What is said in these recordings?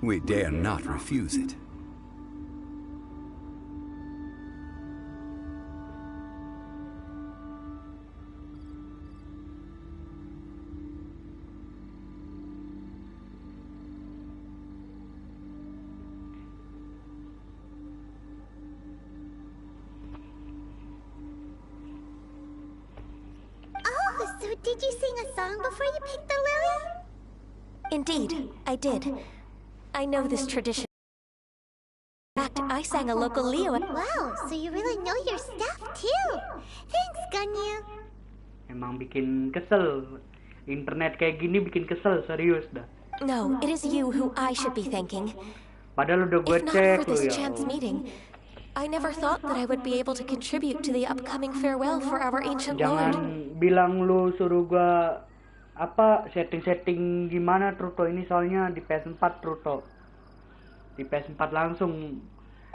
We dare not refuse it. So did you sing a song before you picked the lily? Indeed, I did. I know this tradition. In fact, I sang a local Leo. Wow, so you really know your stuff too. Thanks, Ganyu. Emang bikin kesel. Internet kayak gini bikin kesel, serius dah. No, it is you who I should be thanking. Padahal udah gue If not cek for lo this ya. chance meeting, I never thought that I would be able to contribute to the upcoming farewell for our ancient Jangan lord. bilang lu suruh gua apa setting-setting gimana Truto, ini soalnya di PS4 Truto. Di PS4 langsung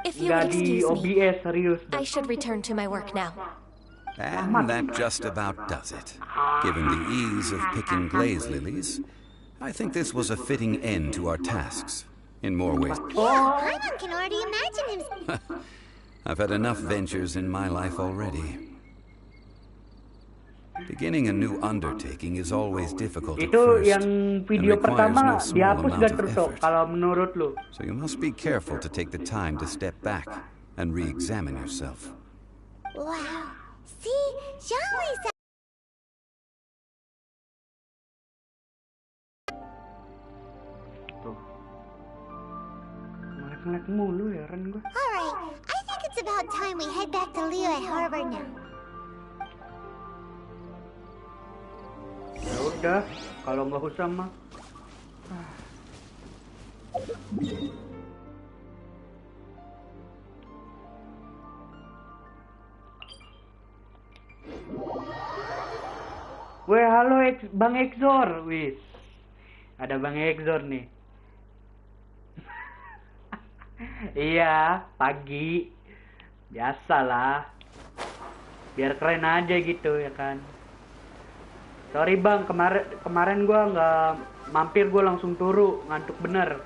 If you nggak would di excuse OBS, me, serius I dah. should return to my work now. And that just about does it. Given the ease of picking glaze lilies, I think this was a fitting end to our tasks. In more ways. Yeah, Paimon can already imagine him. I've had enough ventures in my life already. Beginning a new undertaking is always difficult at Itu first, yang video and requires pertama no small dihapus amount gak of Truto effort. kalau menurut lu? So you must be careful to take the time to step back and re-examine yourself. Wow. See, Zhongli said. Tuh. Ngelek-ngelek mulu ya Ren gua. Alright, I think it's about time we head back to Leo at Harbor now. Ya udah, kalau nggak usah mah. Weh, halo Bang Exor, wis. Ada Bang Exor nih. Iya, pagi. Biasalah. Biar keren aja gitu ya kan. Sorry Bang, kemarin gua nggak mampir, gua langsung turu, ngantuk bener.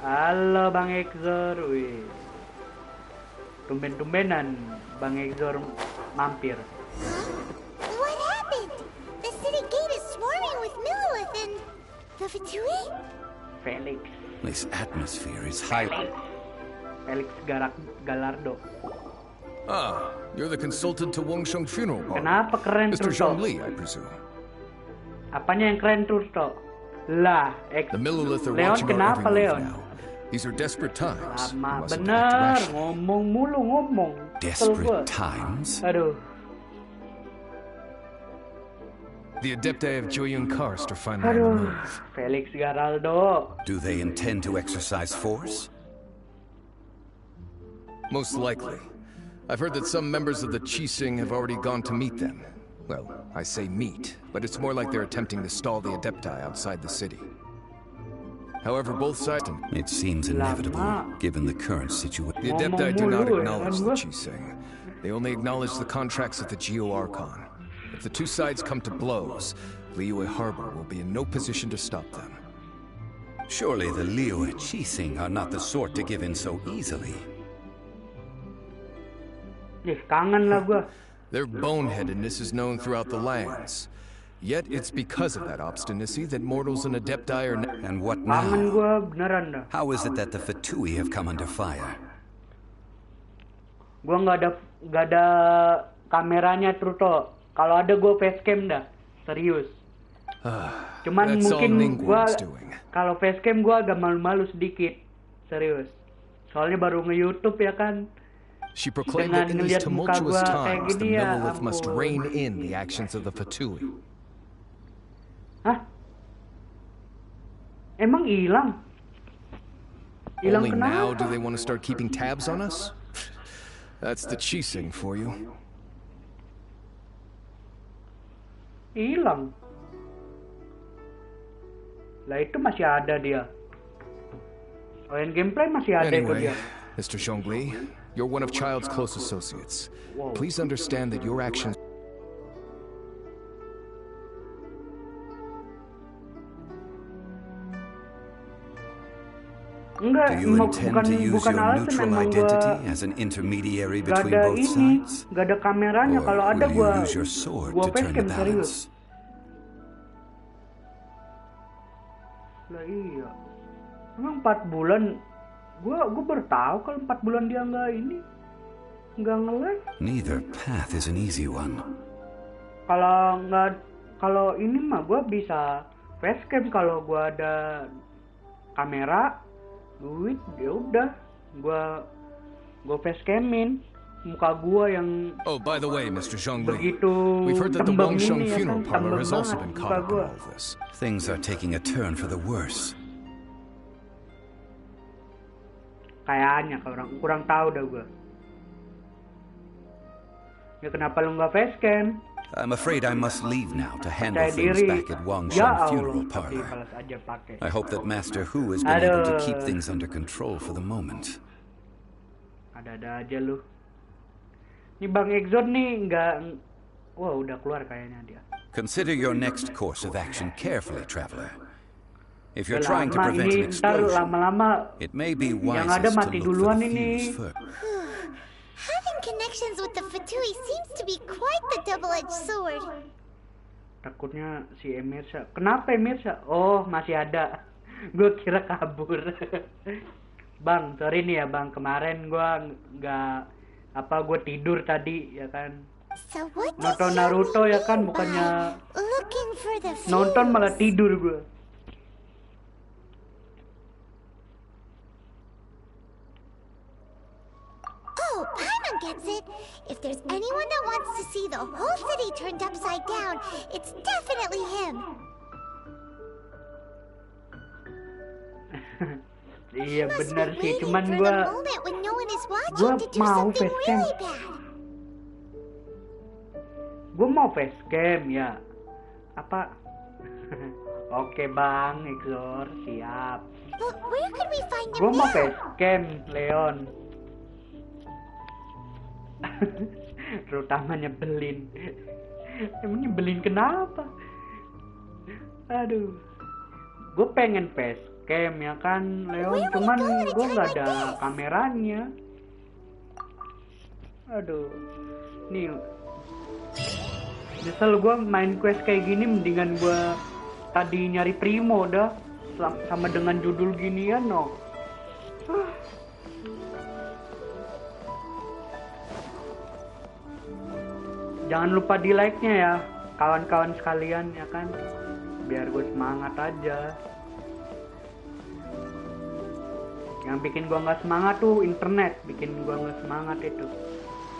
Halo Bang Exor, wih. Tumben-tumbenan Bang Exor mampir. What happened? The city gate is swarming with Millilith and the Fatui? Felix This atmosphere is highly... Galardo. Ah, you're the consultant to Wangsheng funeral parlor. Kenapa keren Mr. Truto? Zhongli, I presume. Apanya yang keren Truto? Lah, The Millilith are Leon watching our kenapa every move Leon? now. These are desperate times. We Lama mustn't act bener, rashly. ngomong mulu ngomong. Kesel gua. Desperate times? Aduh. The Adepti of Joyun Karst are finally on the Aduh, move. Felix Garaldo. Do they intend to exercise force? Most likely. I've heard that some members of the Qixing have already gone to meet them. Well, I say meet, but it's more like they're attempting to stall the Adepti outside the city. However, both sides... It seems inevitable, given the current situation. The Adepti do not acknowledge the Qixing. They only acknowledge the contracts of the Geo Archon. If the two sides come to blows, Liyue Harbor will be in no position to stop them. Surely the Liyue Qixing are not the sort to give in so easily. Ih, kangen lah gua. Their boneheadedness is known throughout the lands. Yet it's because of that obstinacy that mortals and Adepti are... And what Kangen now? gua beneran dah. How is it that the Fatui have come under fire? Gua nggak ada kameranya Truto. Kalau ada gua facecam dah, serius. Cuman That's all mungkin gua Ningguang's doing. kalau facecam gua agak malu-malu sedikit, serius. Soalnya baru nge-YouTube ya kan. She proclaimed that in these Dengan ngeliat muka tumultuous gua kayak times, the gini ya, Millilith must ampun. rein in the actions of the Fatui. Hah? Emang hilang? Hilang Only now kenapa? do they want to start keeping tabs on us? That's the Qixing for you. Hilang. Lah itu masih ada dia. Main gameplay masih ada itu Anyway, dia. Mr. Zhongli, you're one of Child's close associates. Please understand that your actions... Enggak, Do you intend to use bukan your alasan, neutral emang identity gua as an intermediary gak between ada both ini, sides? gak ada kameranya. Or Kalau ada will gua you use your sword gua to turn the facecam serius. balance? Lah iya. Emang 4 bulan gua baru tahu kalau 4 bulan dia nggak nge-lag. Neither path is an easy one. Kalau ini mah gua bisa facecam kalau gua ada kamera, duit, ya udah gua facecamin muka gua yang Oh, by the way, Mr. Zhongli, begitu we've heard that the tembem Wangsheng ini, ya funeral kan, parlor tembem has also banget been muka caught up in gua. all this. Things are taking a turn for the worse. Kayaknya kurang tahu dah gua. Ya kenapa lu nggak facecam? I'm afraid I must leave now to handle Percaya things diri. back at Ya Wangsheng Allah, funeral tapi parlor. balas aja pakai. I hope that Master Hu has been able to keep Aduh. things under control for the moment. Ada-ada aja lu. Ini Bang Exon nih nggak, wah udah keluar kayaknya dia. Consider your next course of action carefully, traveler. If you're Udah trying to lama, prevent ini an ntar explosion, lama-lama it may be yang ada wisest to mati look for duluan the ini. fuse first. Having connections with the Fatui seems to be quite the double-edged sword. Takutnya si Emirsa. Kenapa Emirsa? Oh, masih ada. Gue kira kabur. Bang, sorry nih ya Bang. Kemarin gue gue tidur tadi ya kan. So what does Nonton Naruto ya kan, mean bukannya by looking for the fuse? nonton malah tidur gue. Oh, Paimon gets it. If there's anyone that wants to see the whole city turned upside down, it's definitely him. Iya Must benar be sih, waiting cuman for gue the moment when no one is watching to do mau something facecam. really bad. mau facecam ya. Apa? Oke Bang, Exor, siap. But where could we find Gue him mau now? facecam, Leon. Terutama nyebelin. Emang nyebelin kenapa? Aduh. Gue pengen facecam ya kan, Leon. Where will Cuman you go at a gue time nggak like ada this? kameranya. Aduh. Nih. Nyesel gue main quest kayak gini, mendingan gue tadi nyari Primo dah. Sama dengan judul ginian no. Jangan lupa di like-nya ya, kawan-kawan sekalian ya kan, biar gue semangat aja. Yang bikin gue nggak semangat tuh internet, bikin gue nggak semangat itu.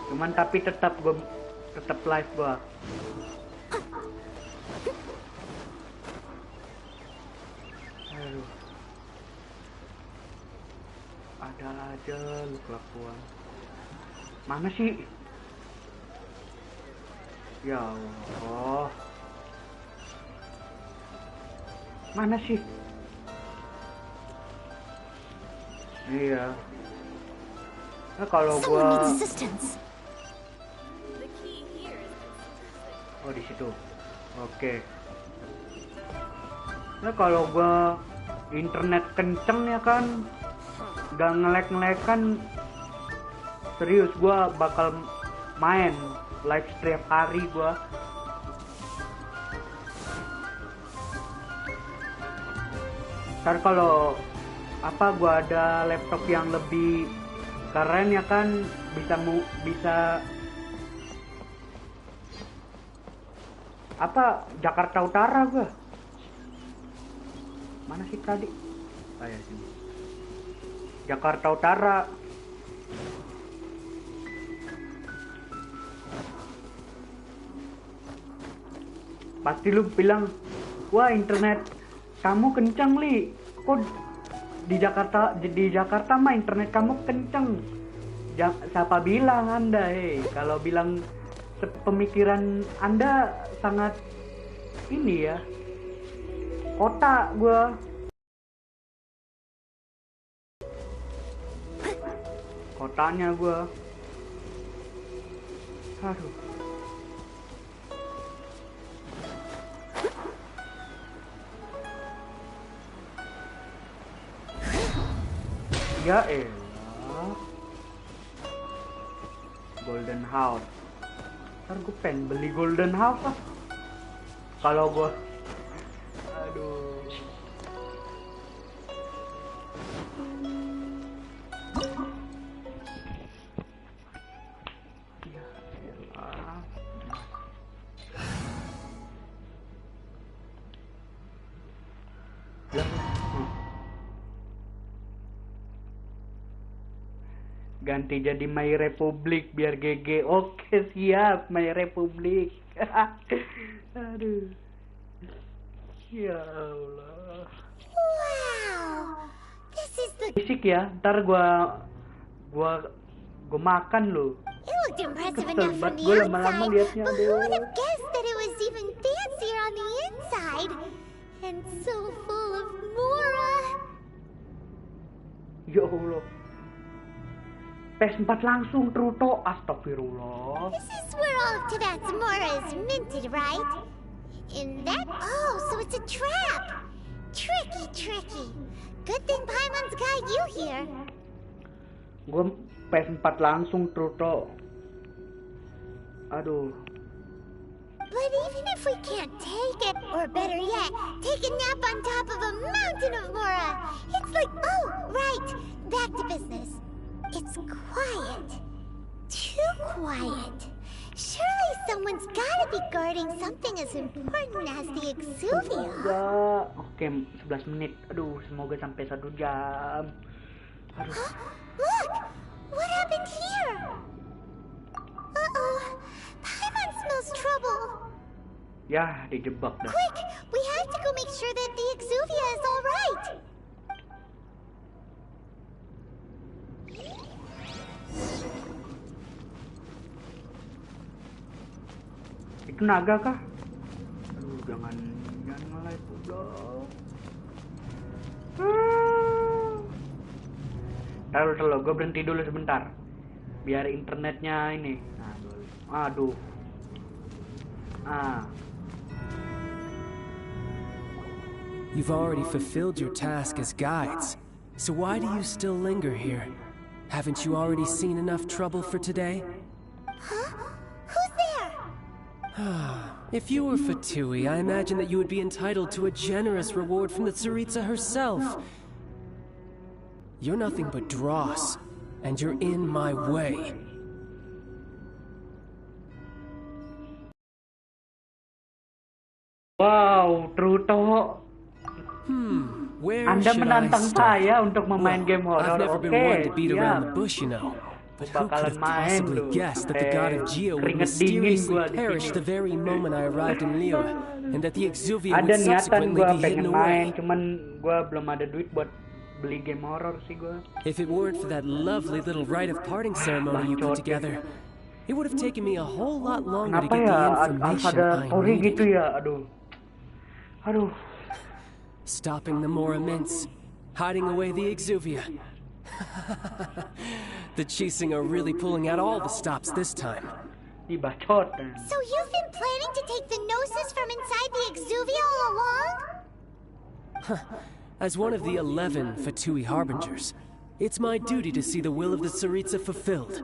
Cuman tapi tetap live gue. Aduh. Ada aja lu kelakuan. Mana sih? Ya Allah. Mana sih? Iya. Nah kalau Someone gua needs assistance. oh di situ. Oke. Nah kalau gua internet kenceng ya kan, gak ngelek kan, serius gua bakal main live setiap hari gua. Ntar kalau gua ada laptop yang lebih keren ya kan, bisa Jakarta Utara gua. Mana sih tadi? Kayak sini. Jakarta Utara. Pasti lu bilang, wah internet kamu kenceng Li. Kok di Jakarta mah internet kamu kenceng. Siapa bilang Anda, kalau bilang pemikiran Anda sangat ini ya. Kota gua. Kotanya gua. Aduh. Ya elah. Golden House. Ntar gue pengen beli Golden House lah. Kalau gue, aduh. Ya elah. Ganti jadi My Republic biar GG. Oke, siap, My Republic. Aduh. Ya Allah. Wow, this is the... Fisik ya, ntar gua makan lo. It looked impressive Kesel enough from banget the gue lama-lama outside, liatnya, but who would aduh. have guessed that it was even fancier on the inside? And so full of Mora. Ya Allah. PS4 langsung Truto, astagfirullah. This is where all of Tibet's Mora is minted, right? In that... Oh, so it's a trap. Tricky, tricky. Good thing Paimon's got you here. Gue PS4 langsung Truto. Aduh. But even if we can't take it, or better yet, take a nap on top of a mountain of Mora, it's like... Oh, right. Back to business. It's quiet. Too quiet. Surely someone's gotta be guarding something as important as the Exuvia. Semoga. Oke, 11 menit. Aduh, semoga sampai 1 jam. Aduh. Huh? Look! What happened here? Uh-oh. Paimon smells trouble. Ya, dijebak dah. Quick! We have to go make sure that the Exuvia is all right. Itu naga kah? Aduh, jangan nge-live dong. Taruh, gue berhenti dulu sebentar. Biar internetnya ini. Aduh. You've already fulfilled your task as guides, so why do you still linger here? Haven't you already seen enough trouble for today? Huh? Who's there? If you were Fatui, I imagine that you would be entitled to a generous reward from the Tsaritsa herself. You're nothing but dross, and you're in my way. Wow, Truto. Where Anda should I menantang start? saya untuk memain game horror. I've never been one to beat around the bush, you know. But who could have possibly guessed that the god of Geo would mysteriously perish the very moment I arrived in Liyue, and that the Exuvia Ada would niatan subsequently gue be hidden pengen main, away? cuman gue belum ada duit buat beli game horror sih gue. If it weren't for that lovely little rite of parting ceremony you put together, it would have taken me a whole lot longer to Kenapa get ya the harus information ada I story needed. gitu ya? Aduh. Stopping the Mora mints, hiding away the Exuvia. The Chising are really pulling out all the stops this time. Dibacot. So you've been planning to take the Gnosis from inside the Exuvia all along? As one of the 11 Fatui Harbingers, it's my duty to see the will of the Tsaritsa fulfilled.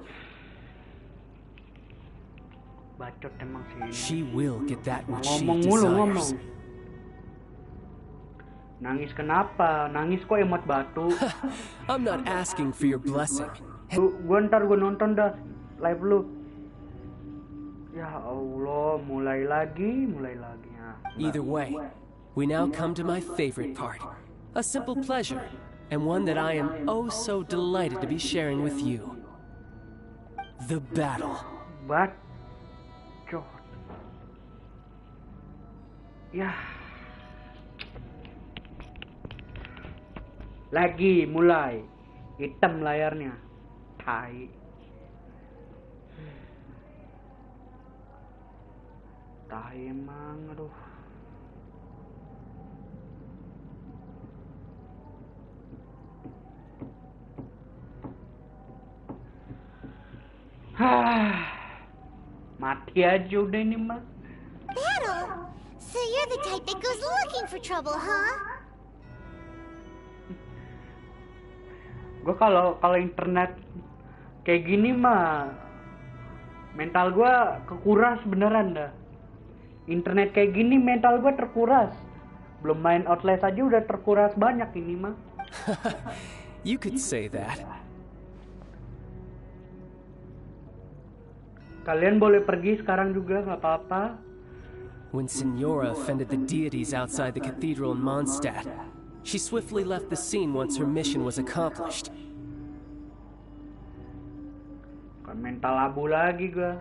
Bacot emang sih. She will get that which she Ngomong mulu desires. ngomong. Nangis kenapa? Nangis kok emot batu. I'm not asking for your blessing. Ntar gue nonton dah live lu. Ya Allah, mulai lagi. Ya. Either way, we now come to my favorite part. A simple pleasure, and one that I am oh so delighted to be sharing with you. The battle. Bacot. Ya. Lagi mulai. Hitam layarnya. Tai. Tai emang, aduh. Mati aja udah ini mah. Battle? So you're the type that goes looking for trouble, huh? Gue kalau internet kayak gini mah mental gue kekuras beneran dah. Internet kayak gini mental gue terkuras. Belum main Outlast aja udah terkuras banyak ini mah. You could say that. Kalian boleh pergi sekarang juga, nggak apa-apa. When Signora offended the deities outside the cathedral in Mondstadt, she swiftly left the scene once her mission was accomplished. Kan mental abu lagi gue.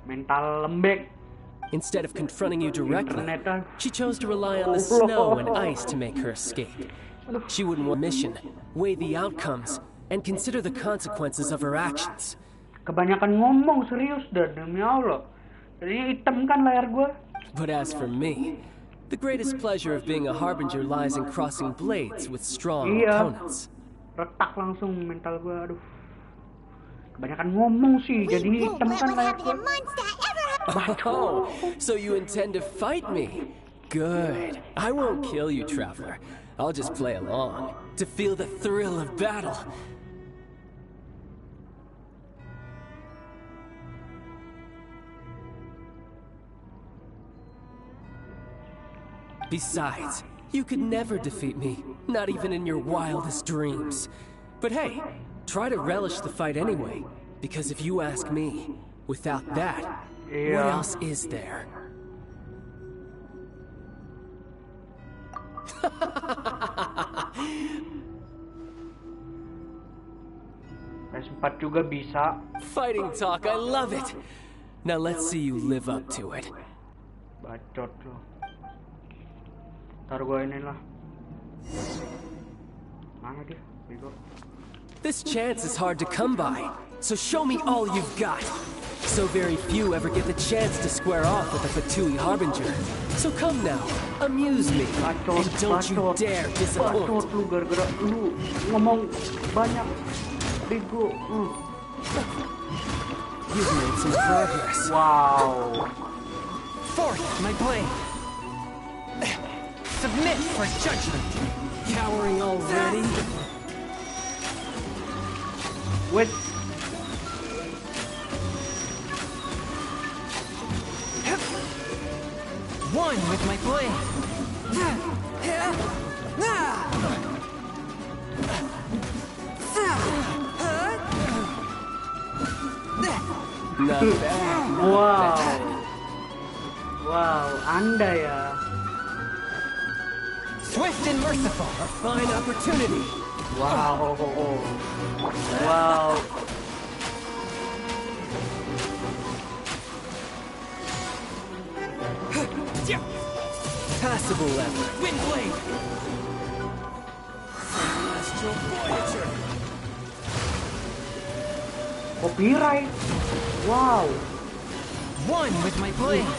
Mental lembek. Instead of confronting you directly, Internet, she chose to rely on the snow and ice to make her escape. She wouldn't want mission, weigh the outcomes, and consider the consequences of her actions. Kebanyakan ngomong serius dah, demi Allah. Jadi hitam kan layar gue. But as for me, the greatest pleasure of being a harbinger lies in crossing blades with strong opponents. Retak langsung mental gue, aduh. Kebanyakan ngomong sih, jadi hitam kan layar gue. Oh, so you intend to fight me? Good. I won't kill you, traveler. I'll just play along, to feel the thrill of battle. Besides, you could never defeat me, not even in your wildest dreams. But hey, try to relish the fight anyway, because if you ask me, without that, what else is there? PS4 juga bisa. Fighting talk, I love it. Now let's see you live up to it. Bacot lo. Ntar gue ini lah. Mana dia? Bego. This chance is hard to come by, so show me all you've got. So very few ever get the chance to square off with a Fatui Harbinger. So come now, amuse me, and don't you dare disappoint. Bacot lu, gara-gara lu ngomong banyak. Bego. You've made some progress. Wow. Forth, my blade. Submit for judgment. Cowering already? Wait. One with my blade. Not bad. Wow. Wow, Anda ya. Swift and merciful. A fine opportunity. Wow. Wow. Passable level. Wind blade. Celestial Voyager. Copyright. Wow. One with my blade.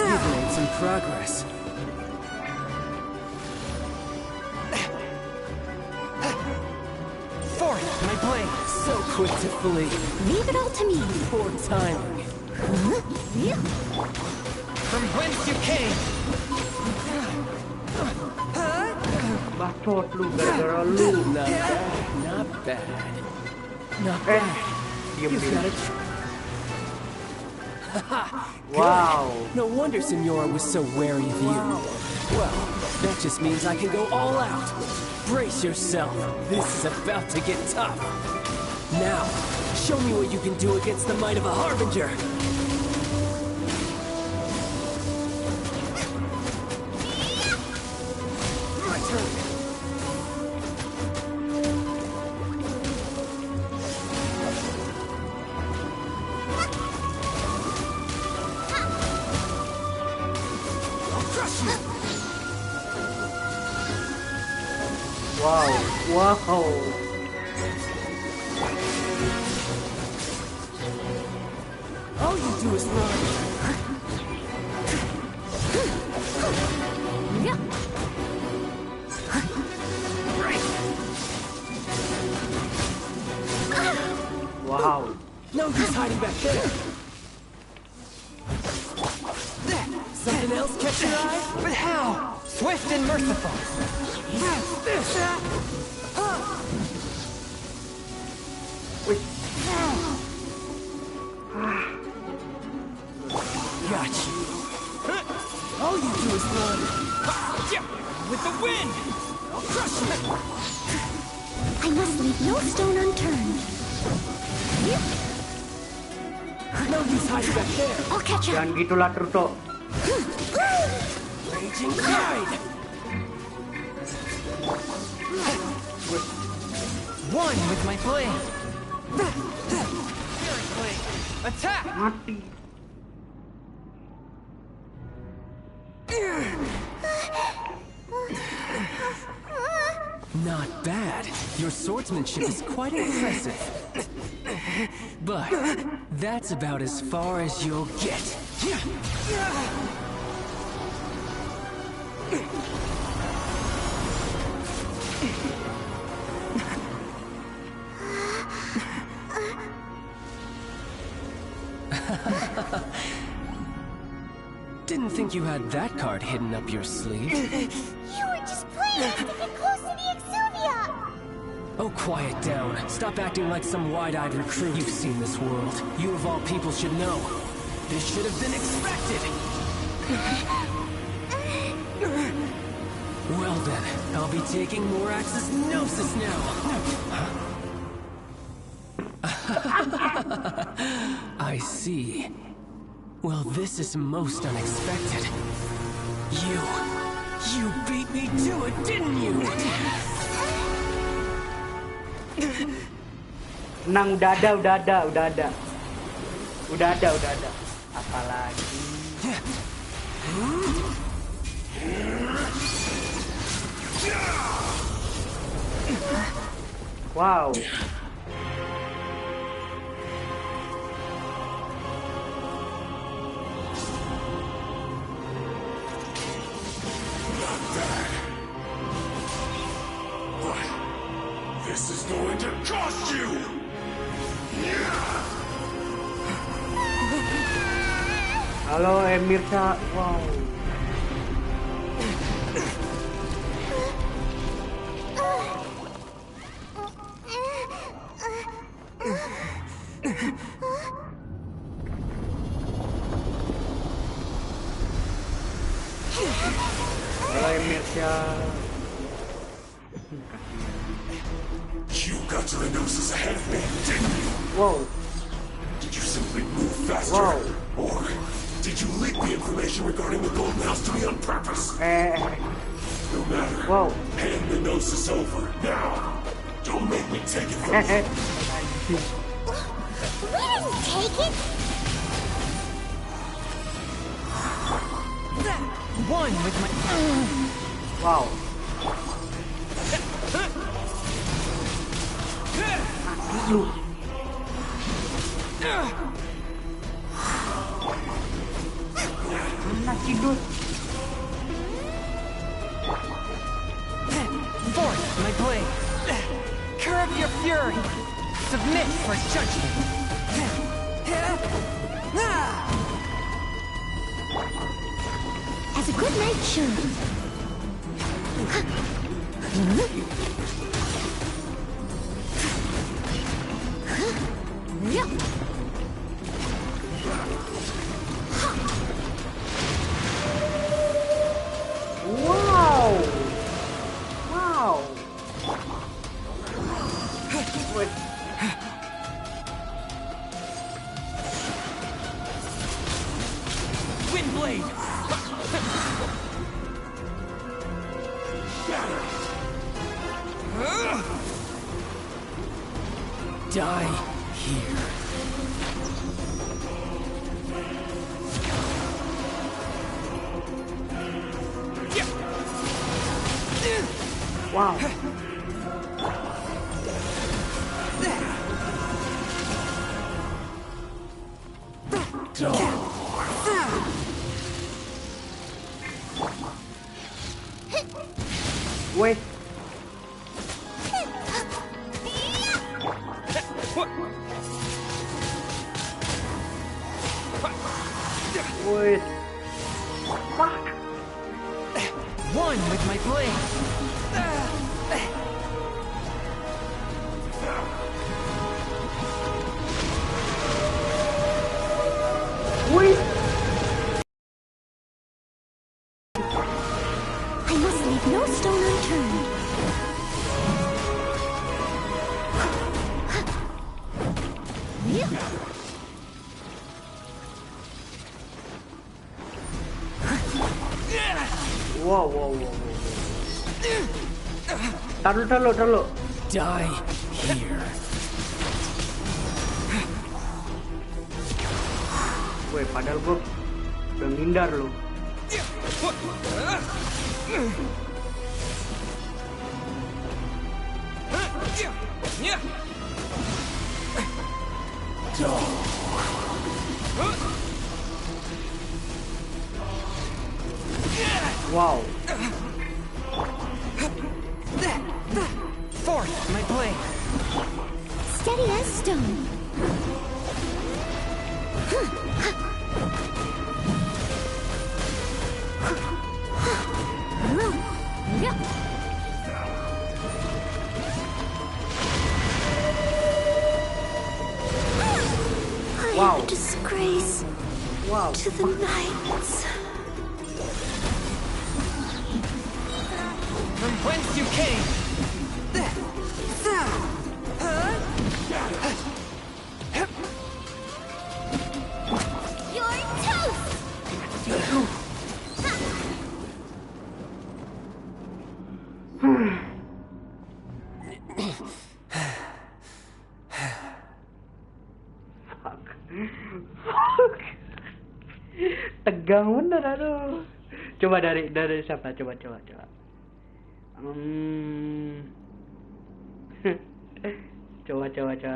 You've made some progress. Forth, my blade. So quick to flee. Leave it all to me. Poor timing. From whence you came. Bacot lu, gara-gara lu. Not bad. Not bad. Not bad. Diam, You've diam. got it. Wow. No wonder Signora was so wary of you. Well, that just means I can go all out. Brace yourself. This is about to get tough. Now, show me what you can do against the might of a Harbinger. My turn. I'll crush you. Wow. Wow. All you do is run. Wow. hiding back there? Something else catch your eye? But how? Swift and merciful. Got you. All you do is run. With the wind! I'll crush you! I must leave no stone unturned. No use hiding back there. I'll catch up. Jangan gitulah Truto. Raging tide! One with my blade. Spirit blade. Attack! Mati. Not bad. Your swordsmanship is quite impressive. But that's about as far as you'll get. Didn't think you had that card hidden up your sleeve. You were just playing to get close to the Exuvia! Oh, quiet down. Stop acting like some wide-eyed recruit. You've seen this world. You of all people should know. This should have been expected! Well then, I'll be taking Morax's Gnosis now! I see. Well, this is most unexpected. You beat me to it, didn't you? Tenang, udah ada. Apalagi? Wow. This is going to cost you! Halo Emirsa. Wow. Halo Emirsa. You got to the Gnosis ahead of me, didn't you? Wow. Did you simply move faster? Wow. Or did you leak the information regarding the Golden House to me on purpose? No matter. Wow. Hand the Gnosis over, now. Don't make me take it from you. We didn't take it! One with my... Wow. Lu. Mana tidur? Force my blade. Curb your fury. Submit for judgment. As a good knight should. Wow. Wow. Wait. Wind blade. Die here. Wow. Wait. one with my blade. Wih, I must leave no stone unturned. wow. Taruh. Die here. Weh, padahal gue udah ngindar loh. Wow. Forth, my blade. Steady as stone. Wow. I am a disgrace Wow. to the knights. From whence you came. You're toast! Fuck. Tegang bener, aduh. Coba dari siapa? Coba. Coba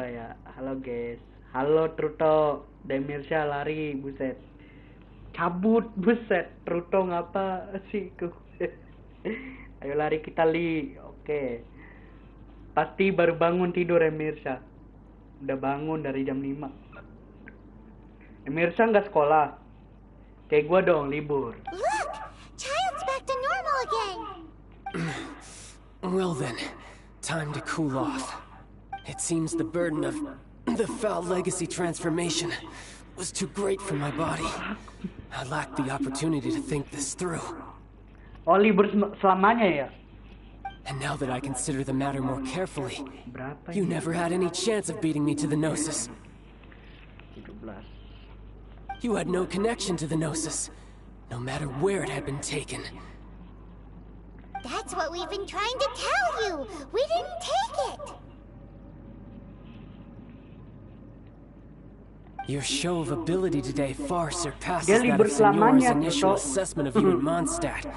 ya. Halo guys. Halo Truto. Demirsya lari, buset. Cabut, buset. Truto ngapa sih? Ayo lari kita, Li. Oke. Pasti baru bangun tidur Demirsya. Udah bangun dari jam 5. Demirsya nggak sekolah. Kayak gua dong, libur. Look! Child's back to normal again! Well then, time to cool off. It seems the burden of the foul legacy transformation was too great for my body. I lacked the opportunity to think this through. Oh, libur selamanya ya? And now that I consider the matter more carefully, Berapa you ini? never had any chance of beating me to the Gnosis. 17. You had no connection to the Gnosis, no matter where it had been taken. That's what we've been trying to tell you! We didn't take it! Your show of ability today far surpasses Dia that libur of Signora's selamanya, initial Toto. assessment of you in Mondstadt.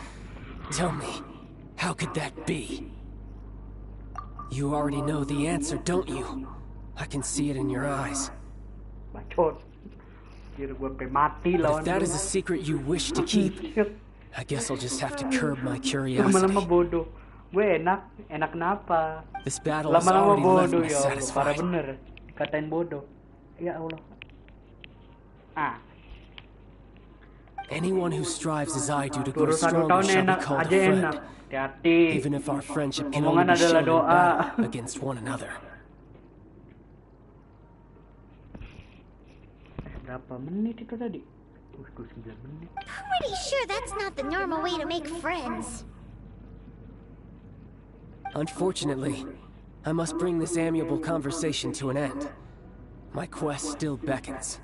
Tell me, how could that be? You already know the answer, don't you? I can see it in your eyes. Bacot. Kira gue sampai mati But lawan if that dia. is a secret you wish to keep, I guess I'll just have to curb my curiosity. Lama-lama bodoh. Gue enak kenapa? This battle has Lama-lama already left bodoh me ya Allah. Parah satisfied. bener. Katain bodoh. Ya Allah. Anyone who strives as I do to grow Turun 1 stronger tahun shall be enak called a aja enak. friend, Hati-hati. even if our friendship can Omongan only be adalah shown in doa. battle against one another. Berapa menit itu tadi? 9 menit. Pretty sure that's not the normal way to make friends. Unfortunately, I must bring this amiable conversation to an end. My quest still beckons.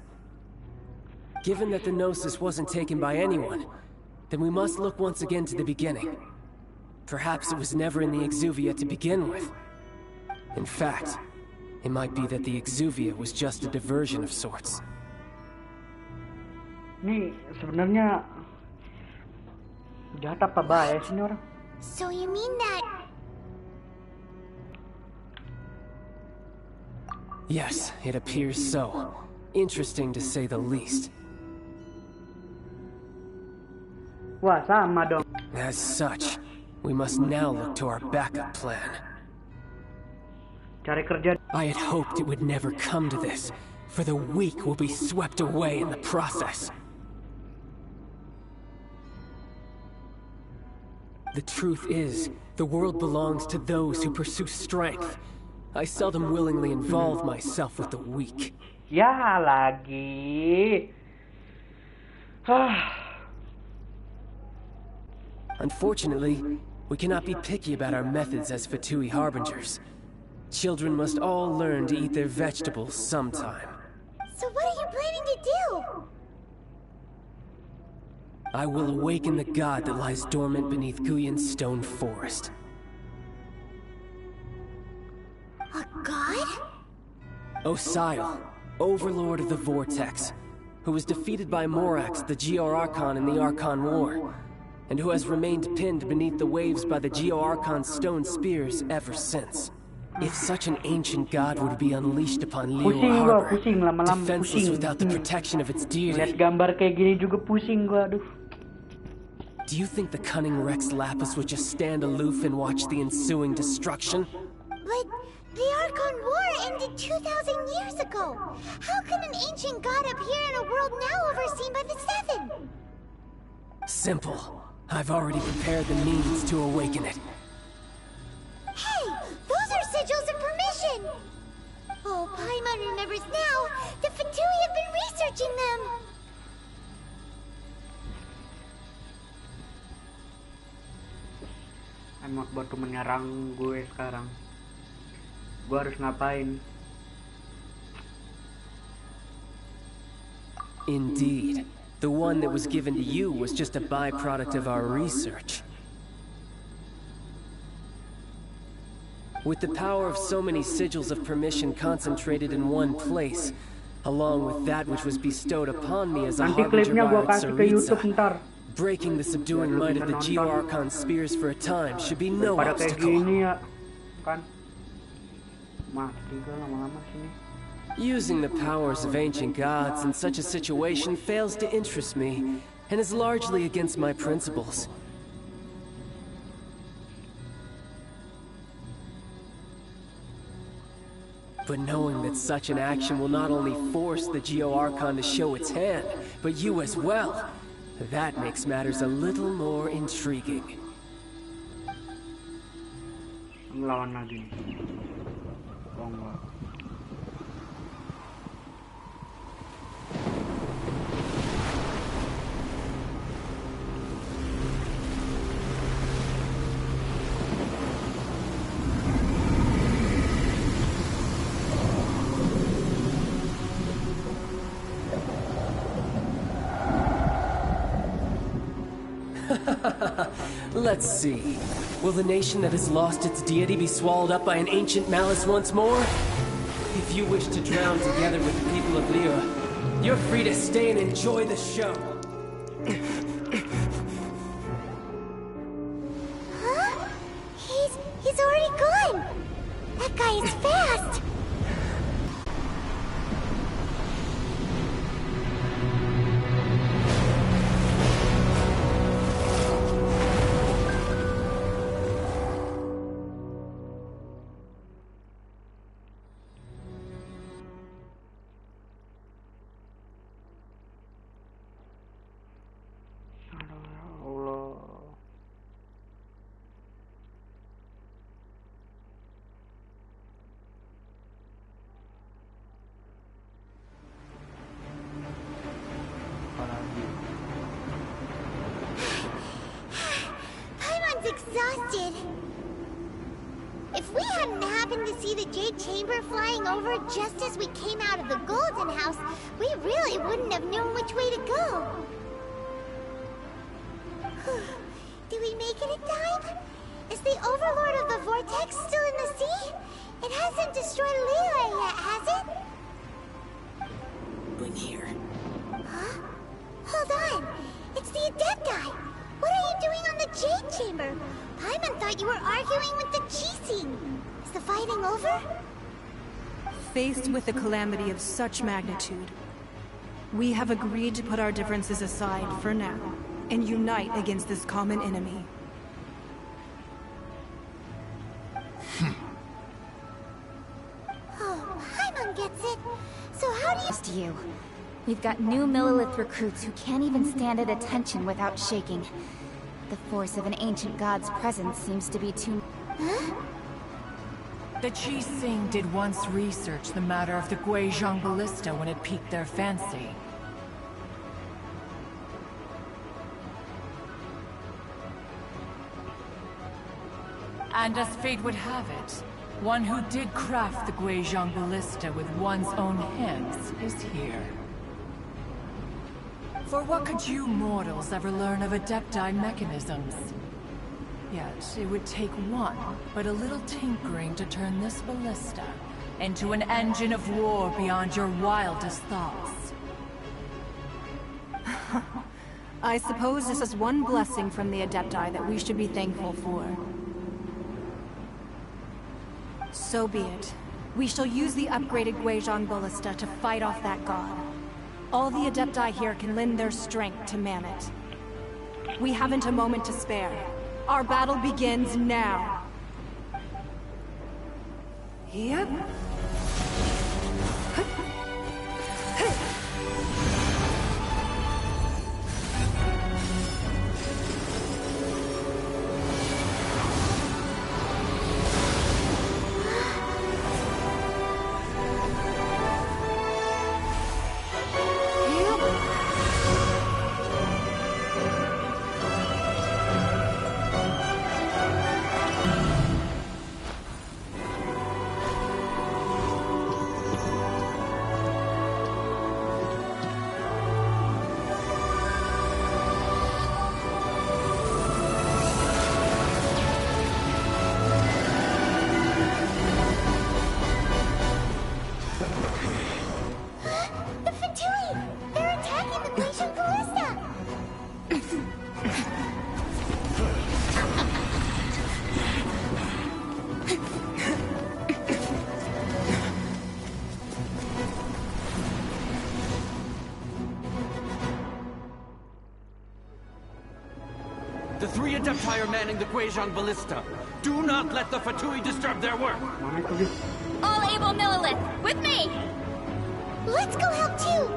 Given that the Gnosis wasn't taken by anyone, then we must look once again to the beginning. Perhaps it was never in the Exuvia to begin with. In fact, it might be that the Exuvia was just a diversion of sorts. Nih sebenarnya jahat apa baik sih ini orang? So you mean that... Yes, it appears so. Interesting to say the least. Wah sama dong. As such, we must now look to our backup plan. Cari kerja. I had hoped it would never come to this, for the weak will be swept away in the process. The truth is, the world belongs to those who pursue strength. I seldom willingly involve myself with the weak. Ya lagi. Unfortunately, we cannot be picky about our methods as Fatui Harbingers. Children must all learn to eat their vegetables sometime. So what are you planning to do? I will awaken the god that lies dormant beneath Guyon's stone forest. A god? Osial, Overlord of the Vortex, who was defeated by Morax, the Geo-Archon in the Archon War, and who has remained pinned beneath the waves by the Geo-Archon's stone spears ever since. If such an ancient god were to be unleashed upon Liyue Harbor, defenseless without the protection of its deity... Lihat gambar kayak gini juga pusing gua, aduh. Do you think the cunning Rex Lapis would just stand aloof and watch the ensuing destruction? But the Archon War ended 2,000 years ago. How can an ancient god appear in a world now overseen by the Seven? Simple. I've already prepared the means to awaken it. Hey! Those are sigils of permission! Oh, Paimon remembers now. The Fatui have been researching them. Emak batu menyerang gue sekarang. Gue harus ngapain? Indeed. The one that was given to you was just a byproduct of our research. With the power of so many sigils of permission concentrated in one place, along with that which was bestowed upon me as a harbinger by Tsaritsa, breaking the subduing might of the Geo-Archon spears for a time should be no obstacle. Using the powers of ancient gods in such a situation fails to interest me, and is largely against my principles. But knowing that such an action will not only force the Geo-Archon to show its hand, but you as well, that makes matters a little more intriguing. Lawan lagi. Let's see. Will the nation that has lost its deity be swallowed up by an ancient malice once more? If you wish to drown together with the people of Liyue, you're free to stay and enjoy the show. Huh? He's already gone! That guy is fast! Exhausted. If we hadn't happened to see the Jade Chamber flying over just as we came out of the Golden House, we really wouldn't have known which way to go. Do we make it in time? Is the Overlord of the Vortex still in the sea? It hasn't destroyed Liyue yet, has it? Bring here. Huh? Hold on. It's the Adepti. What are you doing on the Jade Chamber? Paimon thought you were arguing with the Qixing. Is the fighting over? Faced with a calamity of such magnitude, we have agreed to put our differences aside for now and unite against this common enemy. Oh, Paimon gets it. So how do you... Just you. We've got new Millilith recruits who can't even stand at attention without shaking. The force of an ancient god's presence seems to be too... Huh? The Qixing did once research the matter of the Guizhong ballista when it piqued their fancy. And as fate would have it, one who did craft the Guizhong ballista with one's own hands is here. For what could you mortals ever learn of Adepti mechanisms? Yet, it would take one, but a little tinkering to turn this ballista into an engine of war beyond your wildest thoughts. I suppose this is one blessing from the Adepti that we should be thankful for. So be it. We shall use the upgraded Guizhong ballista to fight off that god. All the Adepti here can lend their strength to man it. We haven't a moment to spare. Our battle begins now. Yep. The three Adepti are manning the Guizhong ballista. Do not let the Fatui disturb their work. All able Millilith, with me! Let's go help too!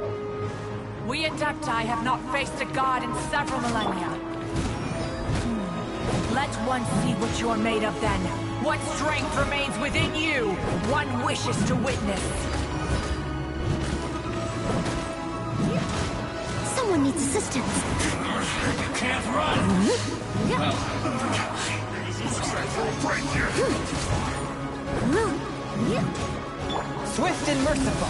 We Adepti have not faced a god in several millennia. Let one see what you're made of then. What strength remains within you, one wishes to witness. Someone needs assistance. You can't run! Swift and merciful.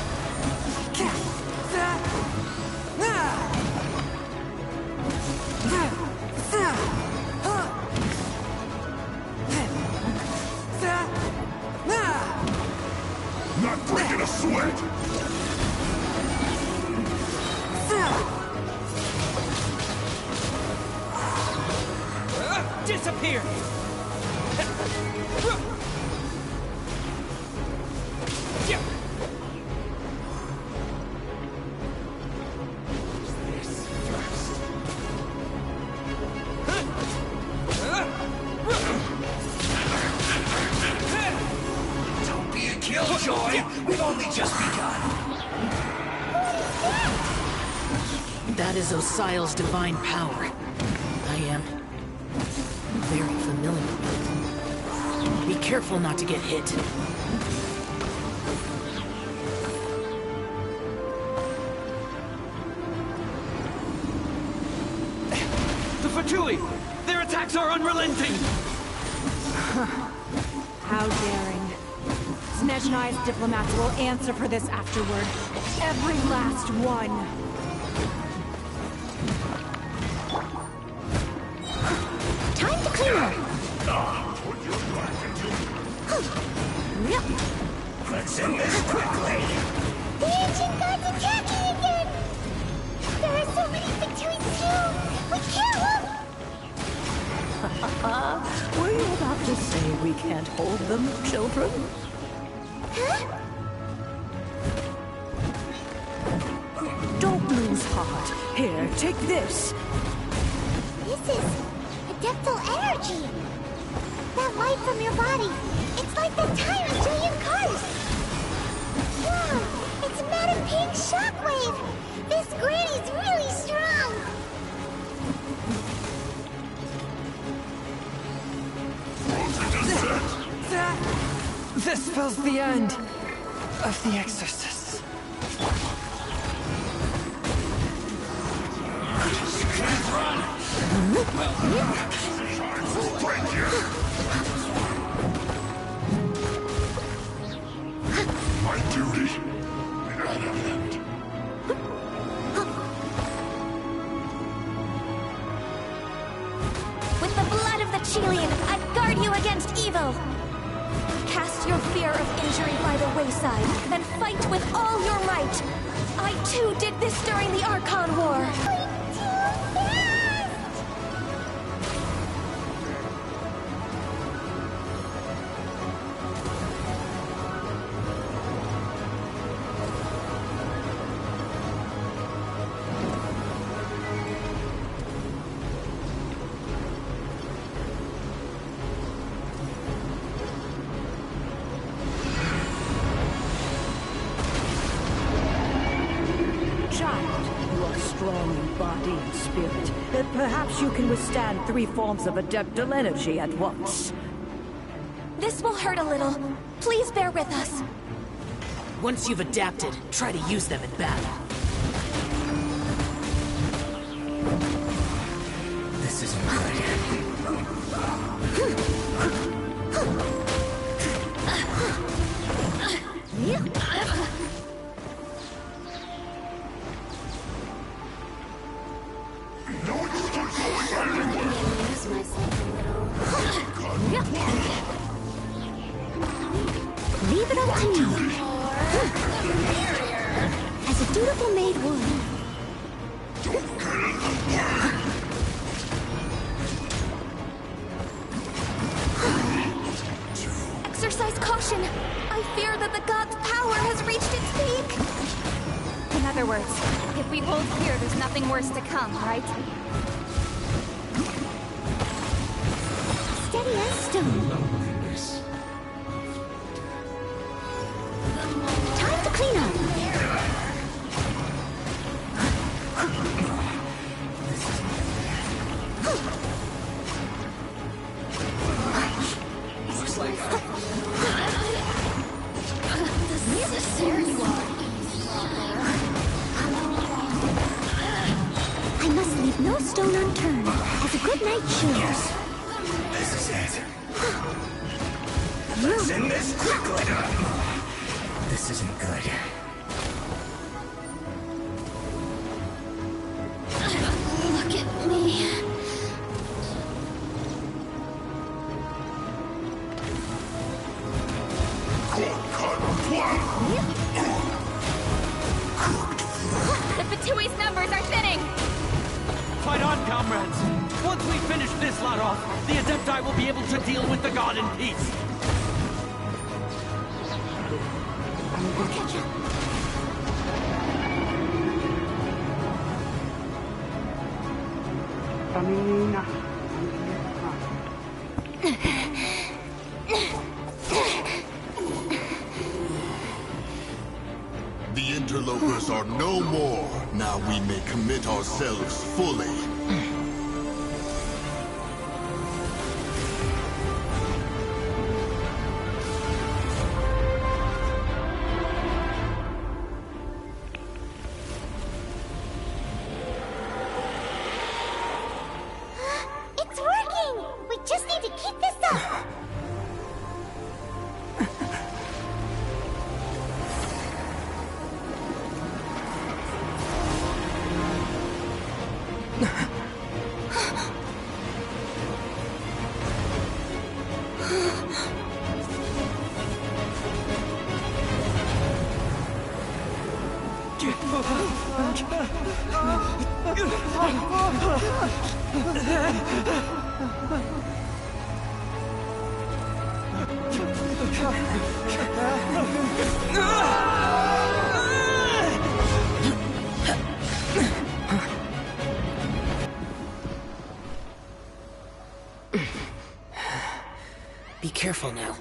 Not breaking a sweat! Disappear! Don't be a killjoy! We've only just begun! That is Osial's divine power. I am very familiar with it. Be careful not to get hit. The Fatui! Their attacks are unrelenting! How daring. Snezhnai's diplomats will answer for this afterward. Every last one. Time to clean up. Let's end this quickly! The ancient god's attacking again! There are so many victories too! We can't Were you about to say we can't hold them, children? Huh? Don't lose heart. Here, take this. This is adeptal energy! That light from your body, it's like the tyrant Julian Cars! Wow, it's not a pink shockwave! This granny's really strong! This spells the end of the exorcists. Run! Right here. My duty at an end. With the blood of the Chilean, I guard you against evil! Cast your fear of injury by the wayside, then fight with all your might! I too did this during the Archon War! Perhaps you can withstand 3 forms of adeptal energy at once. This will hurt a little. Please bear with us. Once you've adapted, try to use them in battle. This isn't good. Leave it up to me. As a dutiful maid would. Exercise caution. I fear that the god's power has reached its peak. In other words, if we hold here, there's nothing worse to come, right? Steady as stone. Time to clean up. Looks like I must leave no stone unturned, as a good knight should. This is it. Let's end this quickly. this isn't good. Look at me. The Fatui's numbers are thinning! Fight on, comrades! Once we finish this lot off, the Adepti will be able to deal with the god in peace! I'll catch you. The interlopers are no more. Now we may commit ourselves fully. It's working! We just need to keep this up! Be careful now.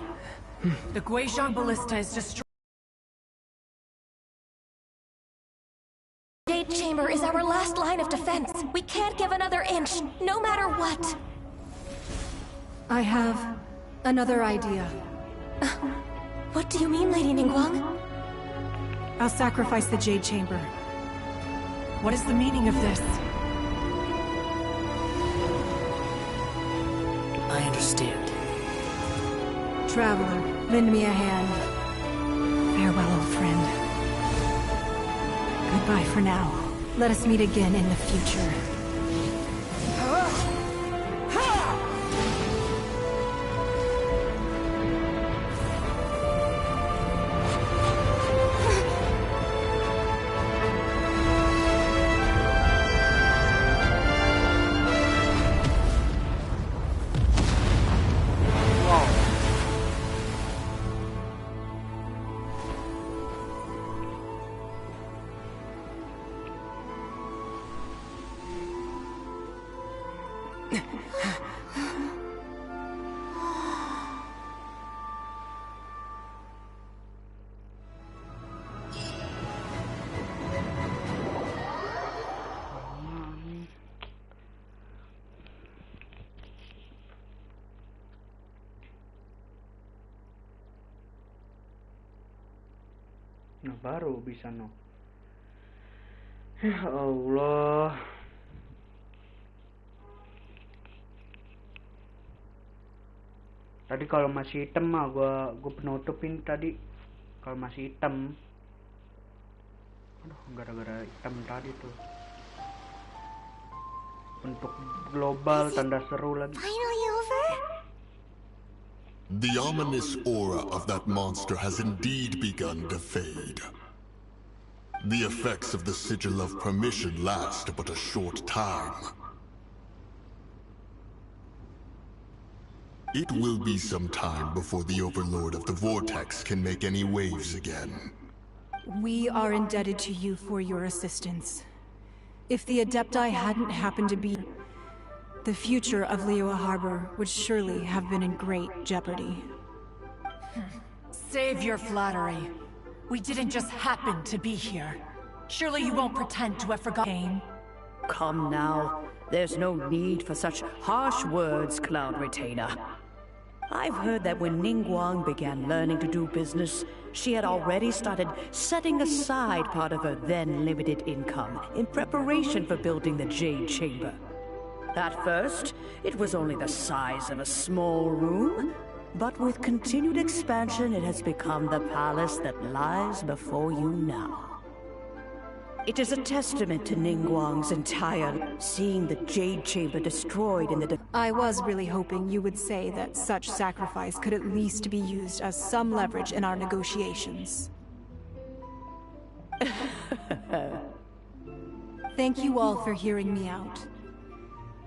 The Guizhong Ballista is destroyed. Jade Chamber is our last line of defense. We can't give another inch, no matter what. I have another idea. What do you mean, Lady Ningguang? I'll sacrifice the Jade Chamber. What is the meaning of this? I understand. Traveler, lend me a hand. Farewell, old friend. Goodbye for now. Let us meet again in the future. Nah, baru bisa no. Ya Allah. Tadi kalau masih hitam mah gua penutupin tadi. Kalau masih hitam. Aduh, gara-gara hitam tadi tuh. Untuk global tanda seru lagi. Finally over? The ominous aura of that monster has indeed begun to fade. The effects of the sigil of permission last but a short time. It will be some time before the Overlord of the Vortex can make any waves again. We are indebted to you for your assistance. If the Adepti hadn't happened to be, the future of Liyue Harbor would surely have been in great jeopardy. Save your flattery. We didn't just happen to be here. Surely you won't pretend to have forgotten. Come now. There's no need for such harsh words, Cloud Retainer. I've heard that when Ningguang began learning to do business, she had already started setting aside part of her then limited income in preparation for building the Jade Chamber. At first, it was only the size of a small room, but with continued expansion, it has become the palace that lies before you now. It is a testament to Ningguang's entire seeing the Jade Chamber destroyed in the... I was really hoping you would say that such sacrifice could at least be used as some leverage in our negotiations. Thank you all for hearing me out.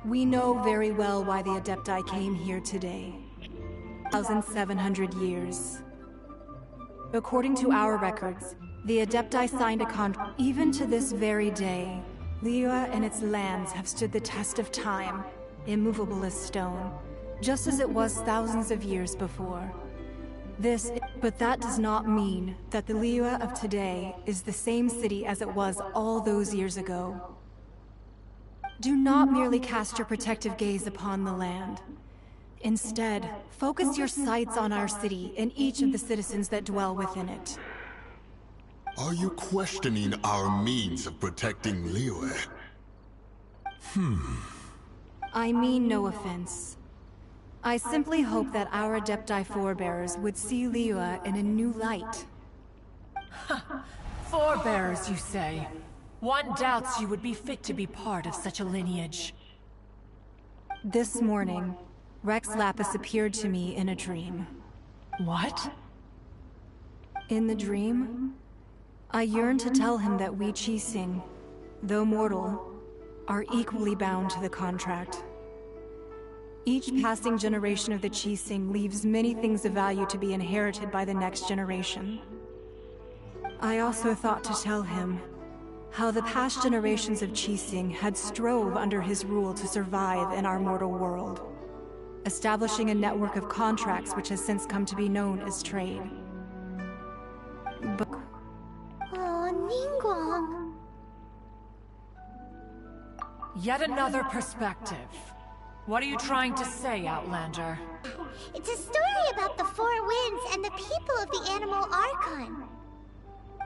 We know very well why the Adepti came here today. 1,700 years. According to our records, the Adepti signed a contract. Even to this very day, Liyue and its lands have stood the test of time, immovable as stone, just as it was thousands of years before. But that does not mean that the Liyue of today is the same city as it was all those years ago. Do not merely cast your protective gaze upon the land. Instead, focus your sights on our city and each of the citizens that dwell within it. Are you questioning our means of protecting Liyue? I mean no offense. I simply hope that our Adepti forebears would see Liyue in a new light. Forebearers, you say? One doubts you would be fit to be part of such a lineage. This morning, Rex Lapis appeared to me in a dream. What? In the dream, I yearned to tell him that we Qixing, though mortal, are equally bound to the contract. Each passing generation of the Qixing leaves many things of value to be inherited by the next generation. I also thought to tell him how the past generations of Qixing had strove under his rule to survive in our mortal world, establishing a network of contracts which has since come to be known as trade. But... Oh, Ningguang. Yet another perspective. What are you trying to say, Outlander? It's a story about the Four Winds and the people of the Animal Archon.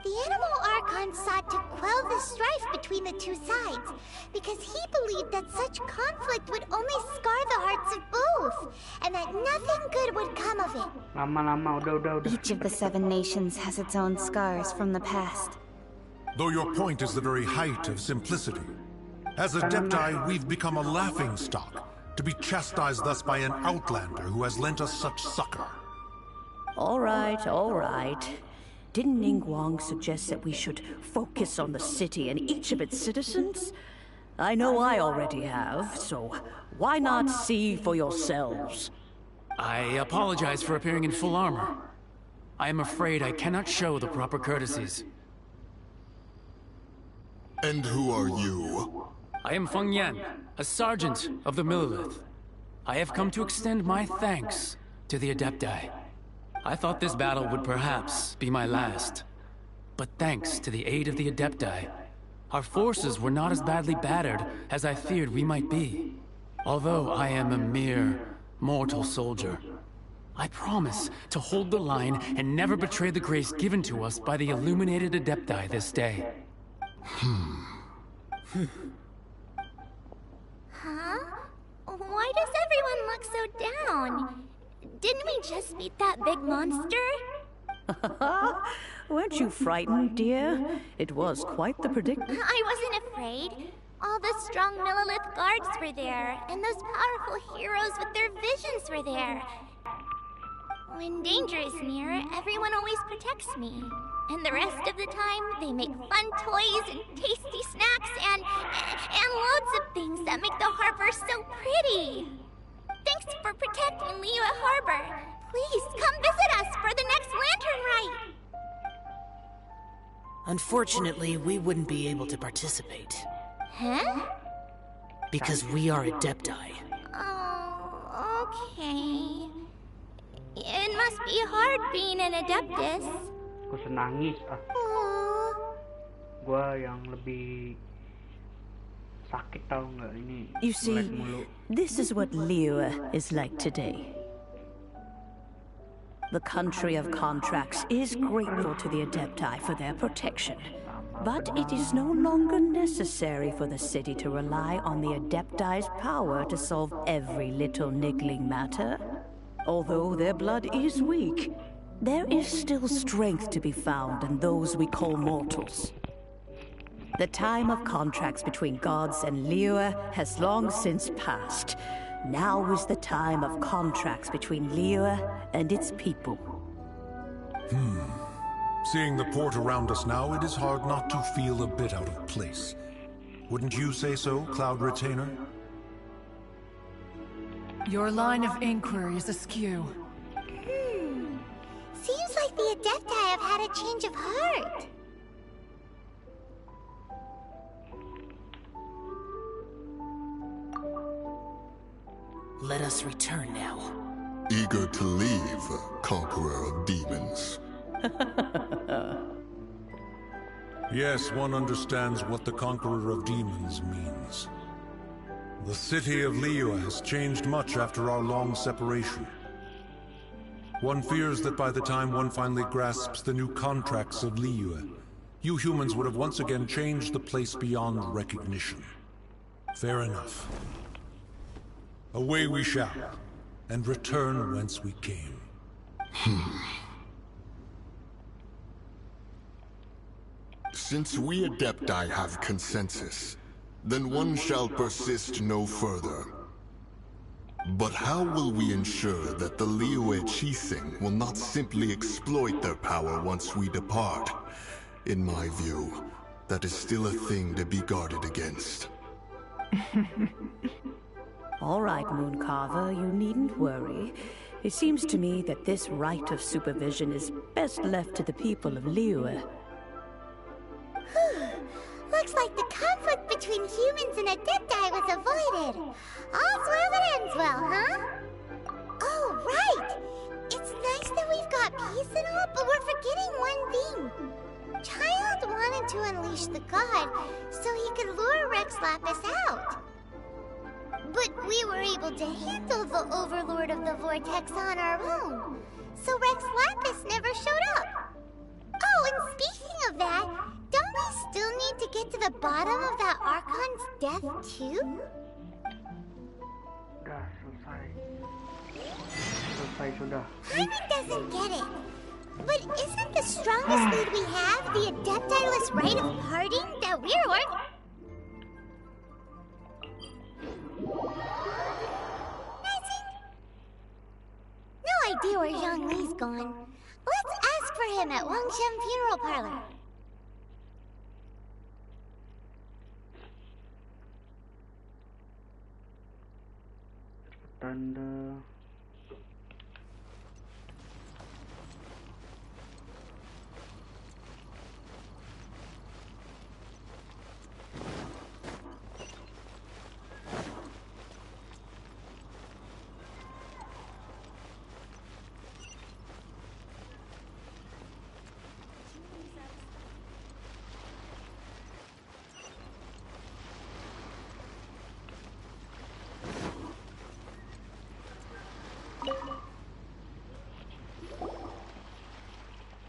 The Animal Archon sought to quell the strife between the two sides, because he believed that such conflict would only scar the hearts of both, and that nothing good would come of it. Udah. Each of the 7 nations has its own scars from the past. Though your point is the very height of simplicity. As Adepti, we've become a laughingstock, to be chastised thus by an Outlander who has lent us such succor. All right. Didn't Ningguang suggest that we should focus on the city and each of its citizens? I know I already have, so why not see for yourselves? I apologize for appearing in full armor. I am afraid I cannot show the proper courtesies. And who are you? I am Feng Yan, a sergeant of the Millelith. I have come to extend my thanks to the Adepti. I thought this battle would perhaps be my last. But thanks to the aid of the Adepti, our forces were not as badly battered as I feared we might be. Although I am a mere mortal soldier, I promise to hold the line and never betray the grace given to us by the illuminated Adepti this day. Huh? Why does everyone look so down? Didn't we just beat that big monster? Weren't you frightened, dear? It was quite the predicament. I wasn't afraid. All the strong Millelith guards were there, and those powerful heroes with their visions were there. When danger is near, everyone always protects me. And the rest of the time, they make fun toys and tasty snacks and loads of things that make the harbor so pretty. Thanks for protecting Liyue Harbor. Please come visit us for the next lantern rite. Unfortunately, we wouldn't be able to participate. Huh? Because we are Adepti. Oh, okay. It must be hard being an Adeptus. Aku senangis Gua yang lebih sakit tau nggak ini. You see, this is what Liyue is like today. The country of contracts is grateful to the Adepti for their protection. But it is no longer necessary for the city to rely on the Adepti's power to solve every little niggling matter. Although their blood is weak, there is still strength to be found in those we call mortals. The time of contracts between gods and Liyue has long since passed. Now is the time of contracts between Liyue and its people. Seeing the port around us now, it is hard not to feel a bit out of place. Wouldn't you say so, Cloud Retainer? Your line of inquiry is askew. Seems like the Adepti have had a change of heart. Let us return now. Eager to leave, Conqueror of Demons. Yes, one understands what the Conqueror of Demons means. The city of Liyue has changed much after our long separation. One fears that by the time one finally grasps the new contracts of Liyue, you humans would have once again changed the place beyond recognition. Fair enough. Away we shall, and return whence we came. Since we Adepti have consensus, then one shall persist no further. But how will we ensure that the Liyue Qixing will not simply exploit their power once we depart? In my view, that is still a thing to be guarded against. All right, Mooncarver, you needn't worry. It seems to me that this right of supervision is best left to the people of Liyue. Looks like the conflict between humans and Adepti was avoided. All's well that ends well, huh? Oh, right! It's nice that we've got peace and all, but we're forgetting one thing. Child wanted to unleash the god so he could lure Rex Lapis out. But we were able to handle the Overlord of the Vortex on our own, so Rex Lapis never showed up. Oh, and speaking of that, don't we still need to get to the bottom of that Archon's death, too? Sudah. Hyman doesn't get it. But isn't the strongest lead we have the Adepti-less rite of parting that we're No idea where Zhongli's gone. Let's ask for him at Wangshan Funeral Parlor. Tanda.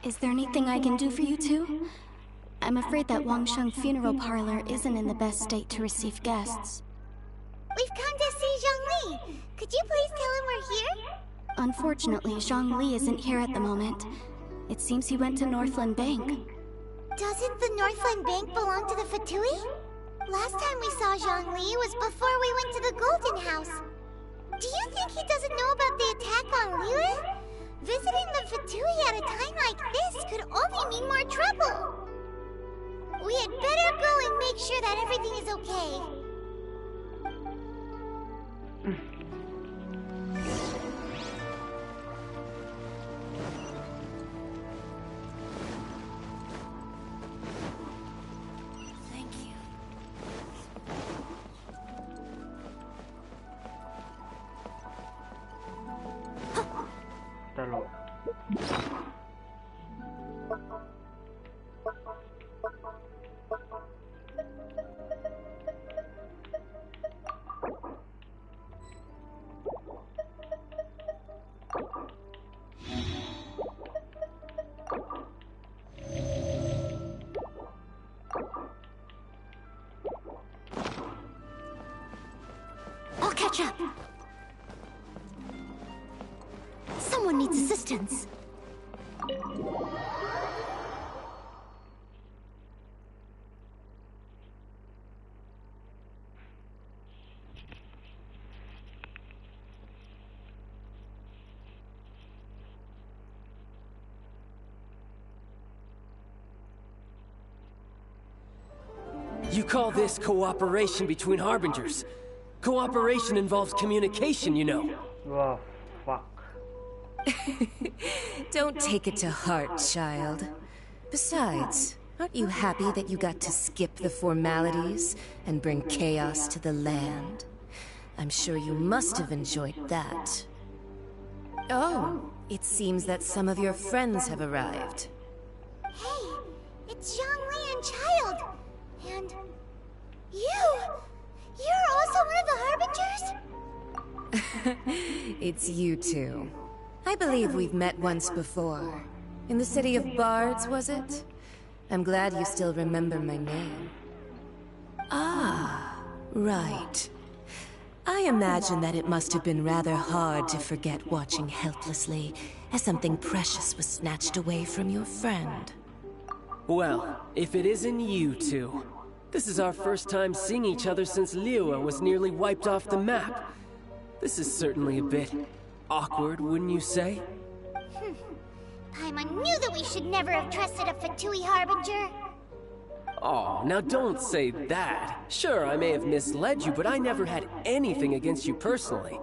Is there anything I can do for you two? I'm afraid that Wangshan Funeral Parlor isn't in the best state to receive guests. We've come to see Zhongli. Could you please tell him we're here? Unfortunately, Zhongli isn't here at the moment. It seems he went to Northland Bank. Doesn't the Northland Bank belong to the Fatui? Last time we saw Zhongli was before we went to the Golden House. Do you think he doesn't know about the attack on Liyue? Visiting the Fatui at a time like this could only mean more trouble. We had better go and make sure that everything is okay. Thank you. Talo. I'll catch up. Someone needs assistance. You call this cooperation between Harbingers? Cooperation involves communication, you know. Oh, fuck. Don't take it to heart, child. Besides, aren't you happy that you got to skip the formalities and bring chaos to the land? I'm sure you must have enjoyed that. Oh, it seems that some of your friends have arrived. Hey, it's Zhongli and Child. And you! You're also one of the Harbingers? It's you two. I believe we've met once before. In the City of Bards, was it? I'm glad you still remember my name. Ah, right. I imagine that it must have been rather hard to forget watching helplessly as something precious was snatched away from your friend. Well, if it isn't you two. This is our first time seeing each other since Liyue was nearly wiped off the map. This is certainly a bit awkward, wouldn't you say? Paimon knew that we should never have trusted a Fatui Harbinger. Oh, now don't say that. Sure, I may have misled you, but I never had anything against you personally.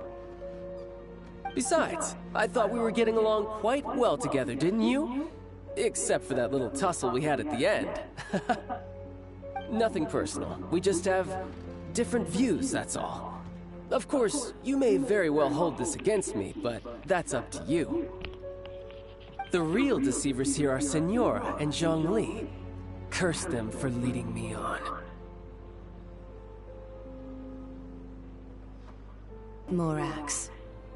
Besides, I thought we were getting along quite well together, didn't you? Except for that little tussle we had at the end. Nothing personal. We just have different views, that's all. Of course, you may very well hold this against me, but that's up to you. The real deceivers here are Senora and Zhongli. Curse them for leading me on. Morax.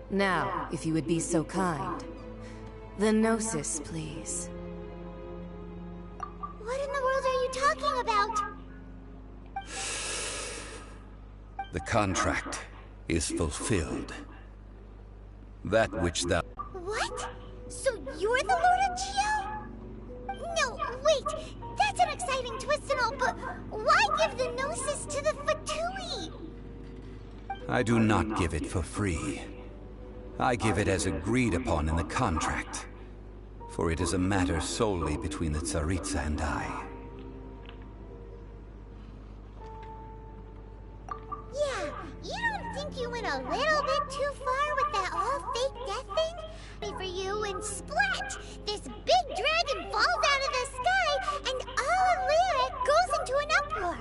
Now, if you would be so kind. The Gnosis, please. What in the world are you talking about? The contract is fulfilled. That which thou... What? So you're the Lord of Geo? No, wait! That's an exciting twist and all, but why give the Gnosis to the Fatui? I do not give it for free. I give it as agreed upon in the contract. For it is a matter solely between the Tsaritsa and I. Yeah, you don't think you went a little bit too far with that all-fake death thing? For you and splat! This big dragon falls out of the sky, and all of Lyric goes into an uproar.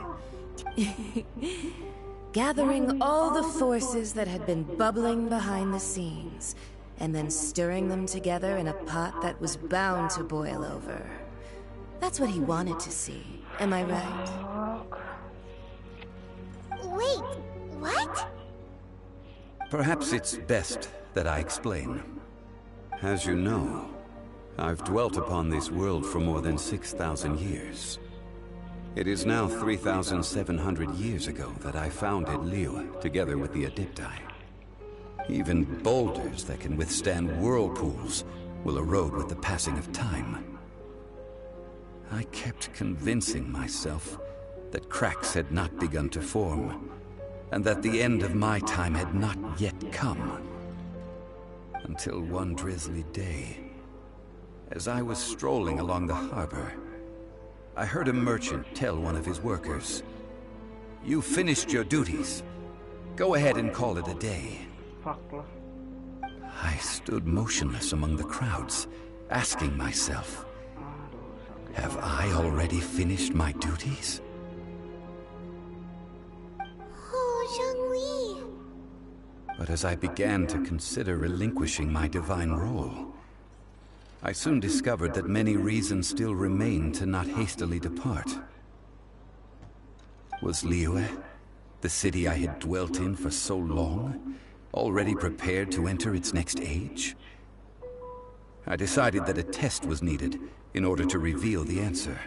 Gathering all the forces that had been bubbling behind the scenes, and then stirring them together in a pot that was bound to boil over. That's what he wanted to see. Am I right? Wait, what? Perhaps it's best that I explain. As you know, I've dwelt upon this world for more than 6,000 years. It is now 3,700 years ago that I founded Liyue, together with the Adepti. Even boulders that can withstand whirlpools will erode with the passing of time. I kept convincing myself that cracks had not begun to form, and that the end of my time had not yet come. Until one drizzly day, as I was strolling along the harbor, I heard a merchant tell one of his workers, "You finished your duties. Go ahead and call it a day." I stood motionless among the crowds, asking myself, have I already finished my duties? Oh, Zhongli. But as I began to consider relinquishing my divine role, I soon discovered that many reasons still remained to not hastily depart. Was Liyue, the city I had dwelt in for so long, already prepared to enter its next age? I decided that a test was needed in order to reveal the answer.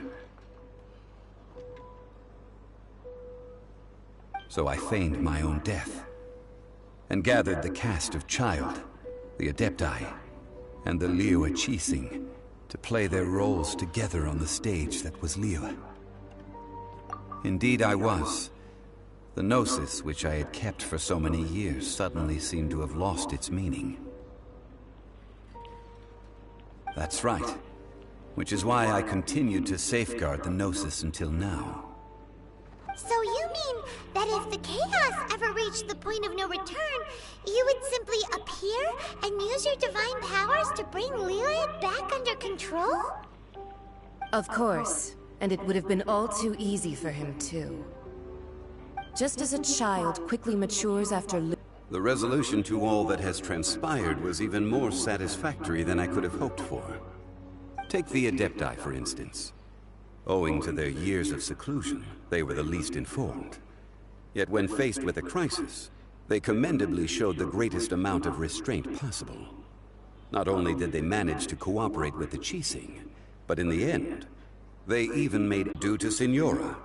So I feigned my own death, and gathered the cast of Child, the Adepti, and the Liyue Qixing to play their roles together on the stage that was Liyue. Indeed I was. The Gnosis, which I had kept for so many years, suddenly seemed to have lost its meaning. That's right. Which is why I continued to safeguard the Gnosis until now. So you mean that if the chaos ever reached the point of no return, you would simply appear and use your divine powers to bring Liyue back under control? Of course, and it would have been all too easy for him too. Just as a child quickly matures after... The resolution to all that has transpired was even more satisfactory than I could have hoped for. Take the Adepti, for instance. Owing to their years of seclusion, they were the least informed. Yet when faced with a crisis, they commendably showed the greatest amount of restraint possible. Not only did they manage to cooperate with the Qixing, but in the end, they even made due to Signora,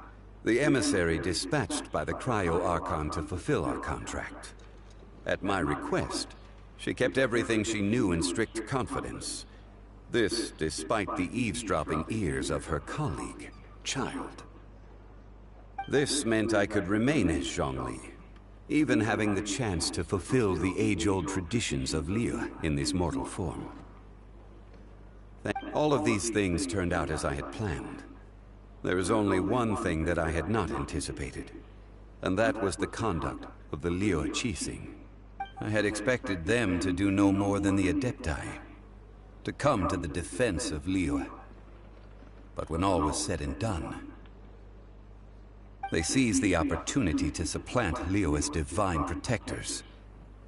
the emissary dispatched by the Cryo-Archon to fulfill our contract. At my request, she kept everything she knew in strict confidence. This, despite the eavesdropping ears of her colleague, Child. This meant I could remain as Zhongli, even having the chance to fulfill the age-old traditions of Liyue in this mortal form. All of these things turned out as I had planned. There is only one thing that I had not anticipated, and that was the conduct of the Liyue Qixing. I had expected them to do no more than the Adepti, to come to the defense of Liyue. But when all was said and done, they seized the opportunity to supplant Liyue's divine protectors,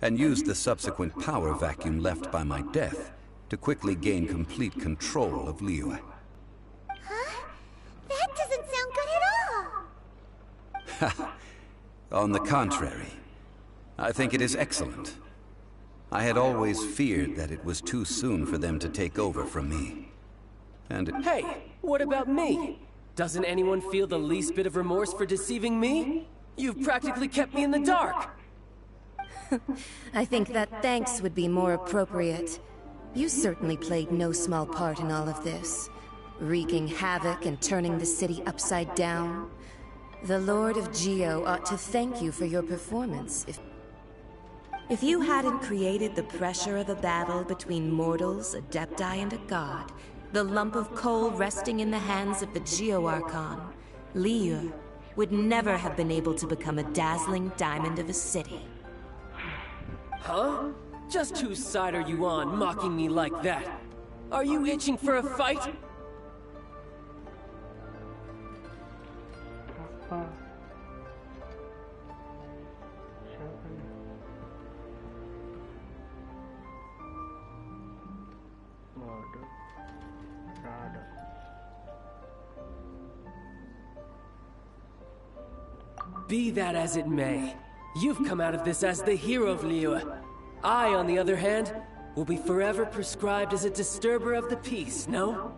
and used the subsequent power vacuum left by my death to quickly gain complete control of Liyue. Huh? That doesn't sound good at all! On the contrary, I think it is excellent. I had always feared that it was too soon for them to take over from me. And Hey, what about me? Doesn't anyone feel the least bit of remorse for deceiving me? You've practically kept me in the dark! I think that thanks would be more appropriate. You certainly played no small part in all of this, wreaking havoc and turning the city upside down. The Lord of Geo ought to thank you for your performance. If you hadn't created the pressure of a battle between mortals, adepti, and a god, the lump of coal resting in the hands of the Geo Archon, Liyue would never have been able to become a dazzling diamond of a city. Huh? Just whose side are you on, mocking me like that? Are you itching for a fight? Be that as it may, you've come out of this as the hero of Liyue. I, on the other hand, will be forever prescribed as a disturber of the peace, no?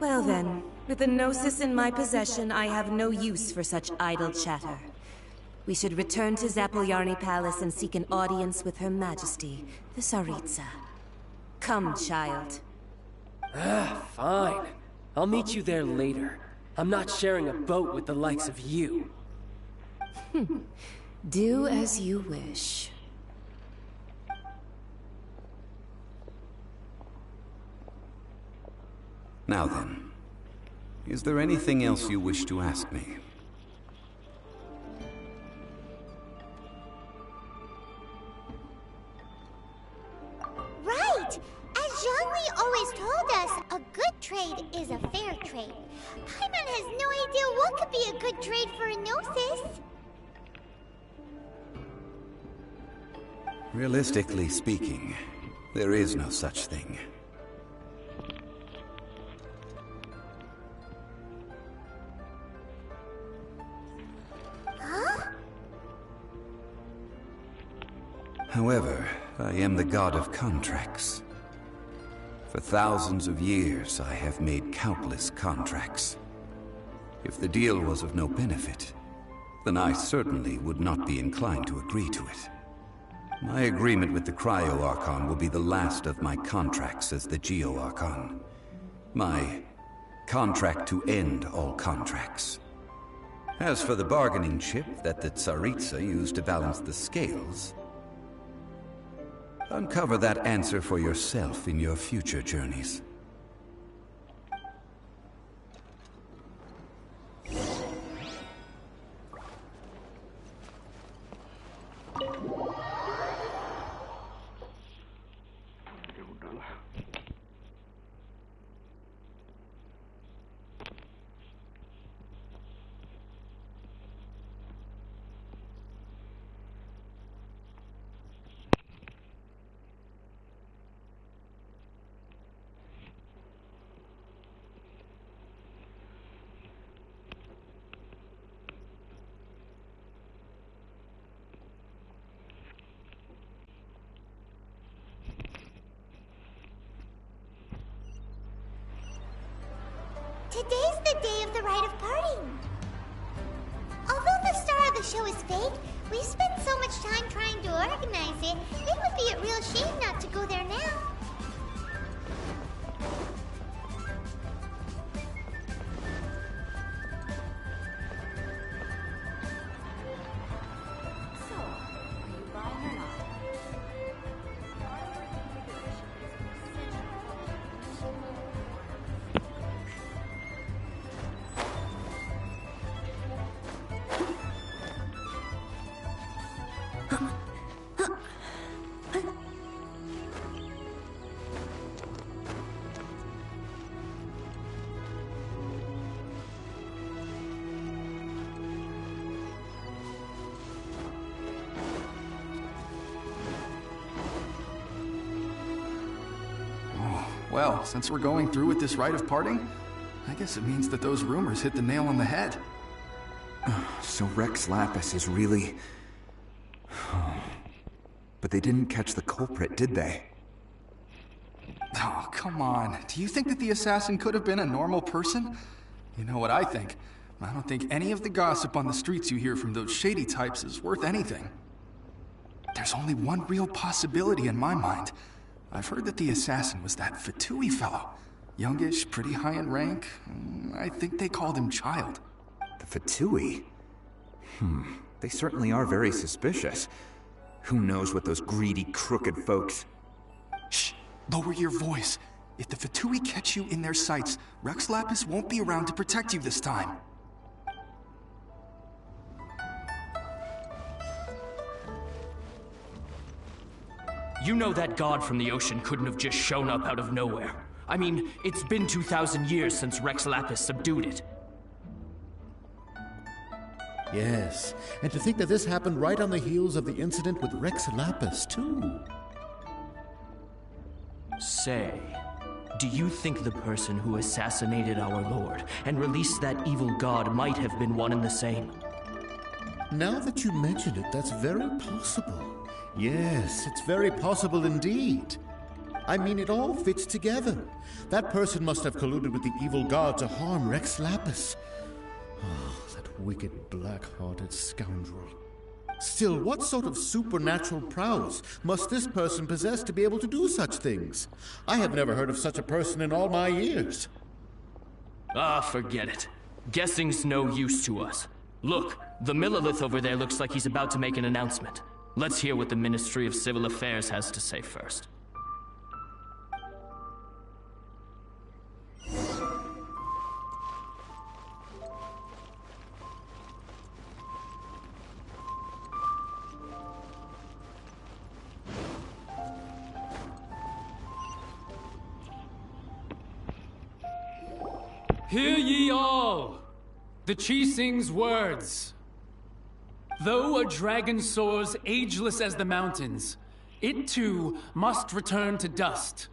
Well then, with the Gnosis in my possession, I have no use for such idle chatter. We should return to Zapoljarny Palace and seek an audience with Her Majesty, the Tsaritsa. Come, child. Fine. I'll meet you there later. I'm not sharing a boat with the likes of you. Do as you wish. Now then, is there anything else you wish to ask me? Right! As Zhongli always told us, a good trade is a fair trade. Paimon has no idea what could be a good trade for a Gnosis. Realistically speaking, there is no such thing. However, I am the god of contracts. For thousands of years, I have made countless contracts. If the deal was of no benefit, then I certainly would not be inclined to agree to it. My agreement with the Cryo Archon will be the last of my contracts as the Geo Archon. My contract to end all contracts. As for the bargaining chip that the Tsaritsa used to balance the scales, uncover that answer for yourself in your future journeys. Today's the day of the rite of parting. Although the star of the show is fake, we've spent so much time trying to organize it, it would be a real shame not to go there now. Well, since we're going through with this rite of parting, I guess it means that those rumors hit the nail on the head. So Rex Lapis is really But they didn't catch the culprit, did they? Oh, come on. Do you think that the assassin could have been a normal person? You know what I think? I don't think any of the gossip on the streets you hear from those shady types is worth anything. There's only one real possibility in my mind. I've heard that the assassin was that Fatui fellow. Youngish, pretty high in rank. I think they called him Child. The Fatui? They certainly are very suspicious. Who knows what those greedy, crooked folks... Shh! Lower your voice. If the Fatui catch you in their sights, Rex Lapis won't be around to protect you this time. You know that god from the ocean couldn't have just shown up out of nowhere. I mean, it's been 2,000 years since Rex Lapis subdued it. Yes, and to think that this happened right on the heels of the incident with Rex Lapis, too. Say, do you think the person who assassinated our lord and released that evil god might have been one and the same? Now that you mention it, that's very possible. Yes, it's very possible indeed. I mean, it all fits together. That person must have colluded with the evil god to harm Rex Lapis. Oh, that wicked, black-hearted scoundrel. Still, what sort of supernatural prowess must this person possess to be able to do such things? I have never heard of such a person in all my years. Ah, forget it. Guessing's no use to us. Look, the Millilith over there looks like he's about to make an announcement. Let's hear what the Ministry of Civil Affairs has to say first. Hear ye all! The Chising's words. Though a dragon soars ageless as the mountains, it too must return to dust.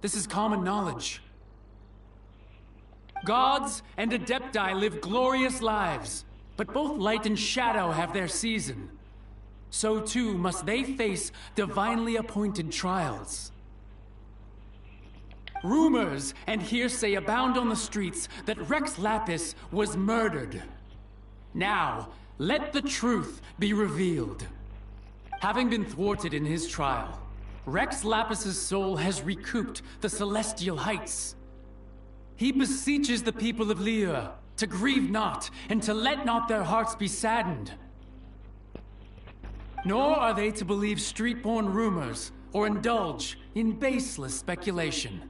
This is common knowledge. Gods and Adepti live glorious lives, but both light and shadow have their season. So too must they face divinely appointed trials. Rumors and hearsay abound on the streets that Rex Lapis was murdered. Now, let the truth be revealed. Having been thwarted in his trial, Rex Lapis's soul has recouped the celestial heights. He beseeches the people of Liyue to grieve not and to let not their hearts be saddened. Nor are they to believe street-born rumors or indulge in baseless speculation.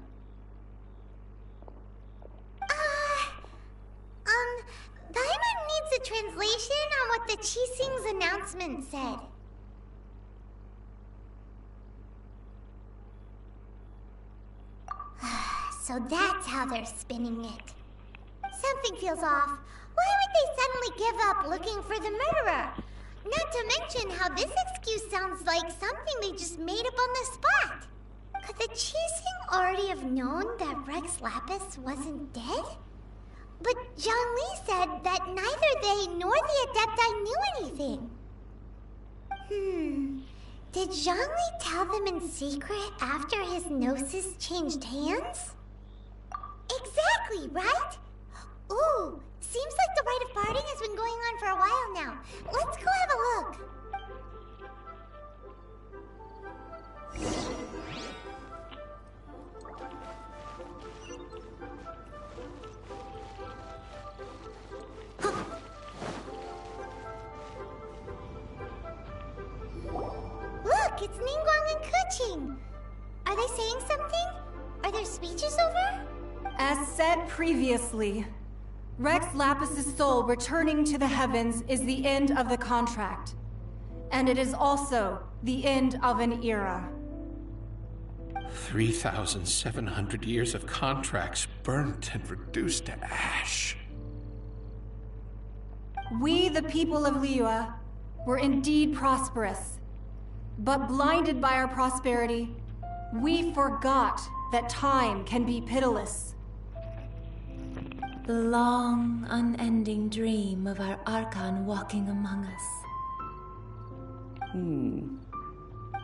Paimon needs a translation on what the Chising's announcement said. So that's how they're spinning it. Something feels off. Why would they suddenly give up looking for the murderer? Not to mention how this excuse sounds like something they just made up on the spot. Could the Chising already have known that Rex Lapis wasn't dead? But Zhongli said that neither they nor the Adepti knew anything. Did Zhongli tell them in secret after his gnosis changed hands? Exactly, right? Ooh, seems like the rite of parting has been going on for a while now. Let's go have a look. Look, it's Ningguang and Keqing. Are they saying something? Are their speeches over? As said previously, Rex Lapis's soul returning to the heavens is the end of the contract. And it is also the end of an era. 3,700 years of contracts burnt and reduced to ash. We, the people of Liyue, were indeed prosperous. But blinded by our prosperity, we forgot that time can be pitiless. The long, unending dream of our Archon walking among us.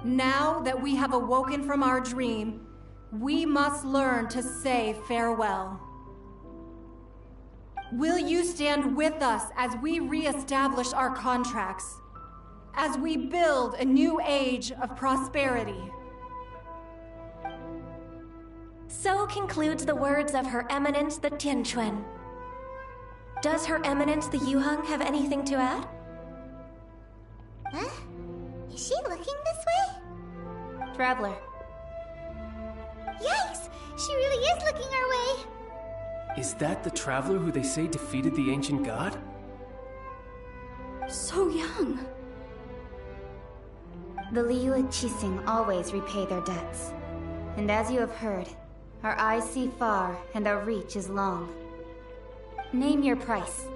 Now that we have awoken from our dream, we must learn to say farewell. Will you stand with us as we re-establish our contracts? As we build a new age of prosperity? So concludes the words of Her Eminence the Tianquan. Does Her Eminence the Yuheng have anything to add? Huh? Is she looking this way? Traveler. Yikes! She really is looking our way! Is that the traveler who they say defeated the ancient god? So young. The Liyue Qixing always repay their debts. And as you have heard, our eyes see far and our reach is long. Name your price.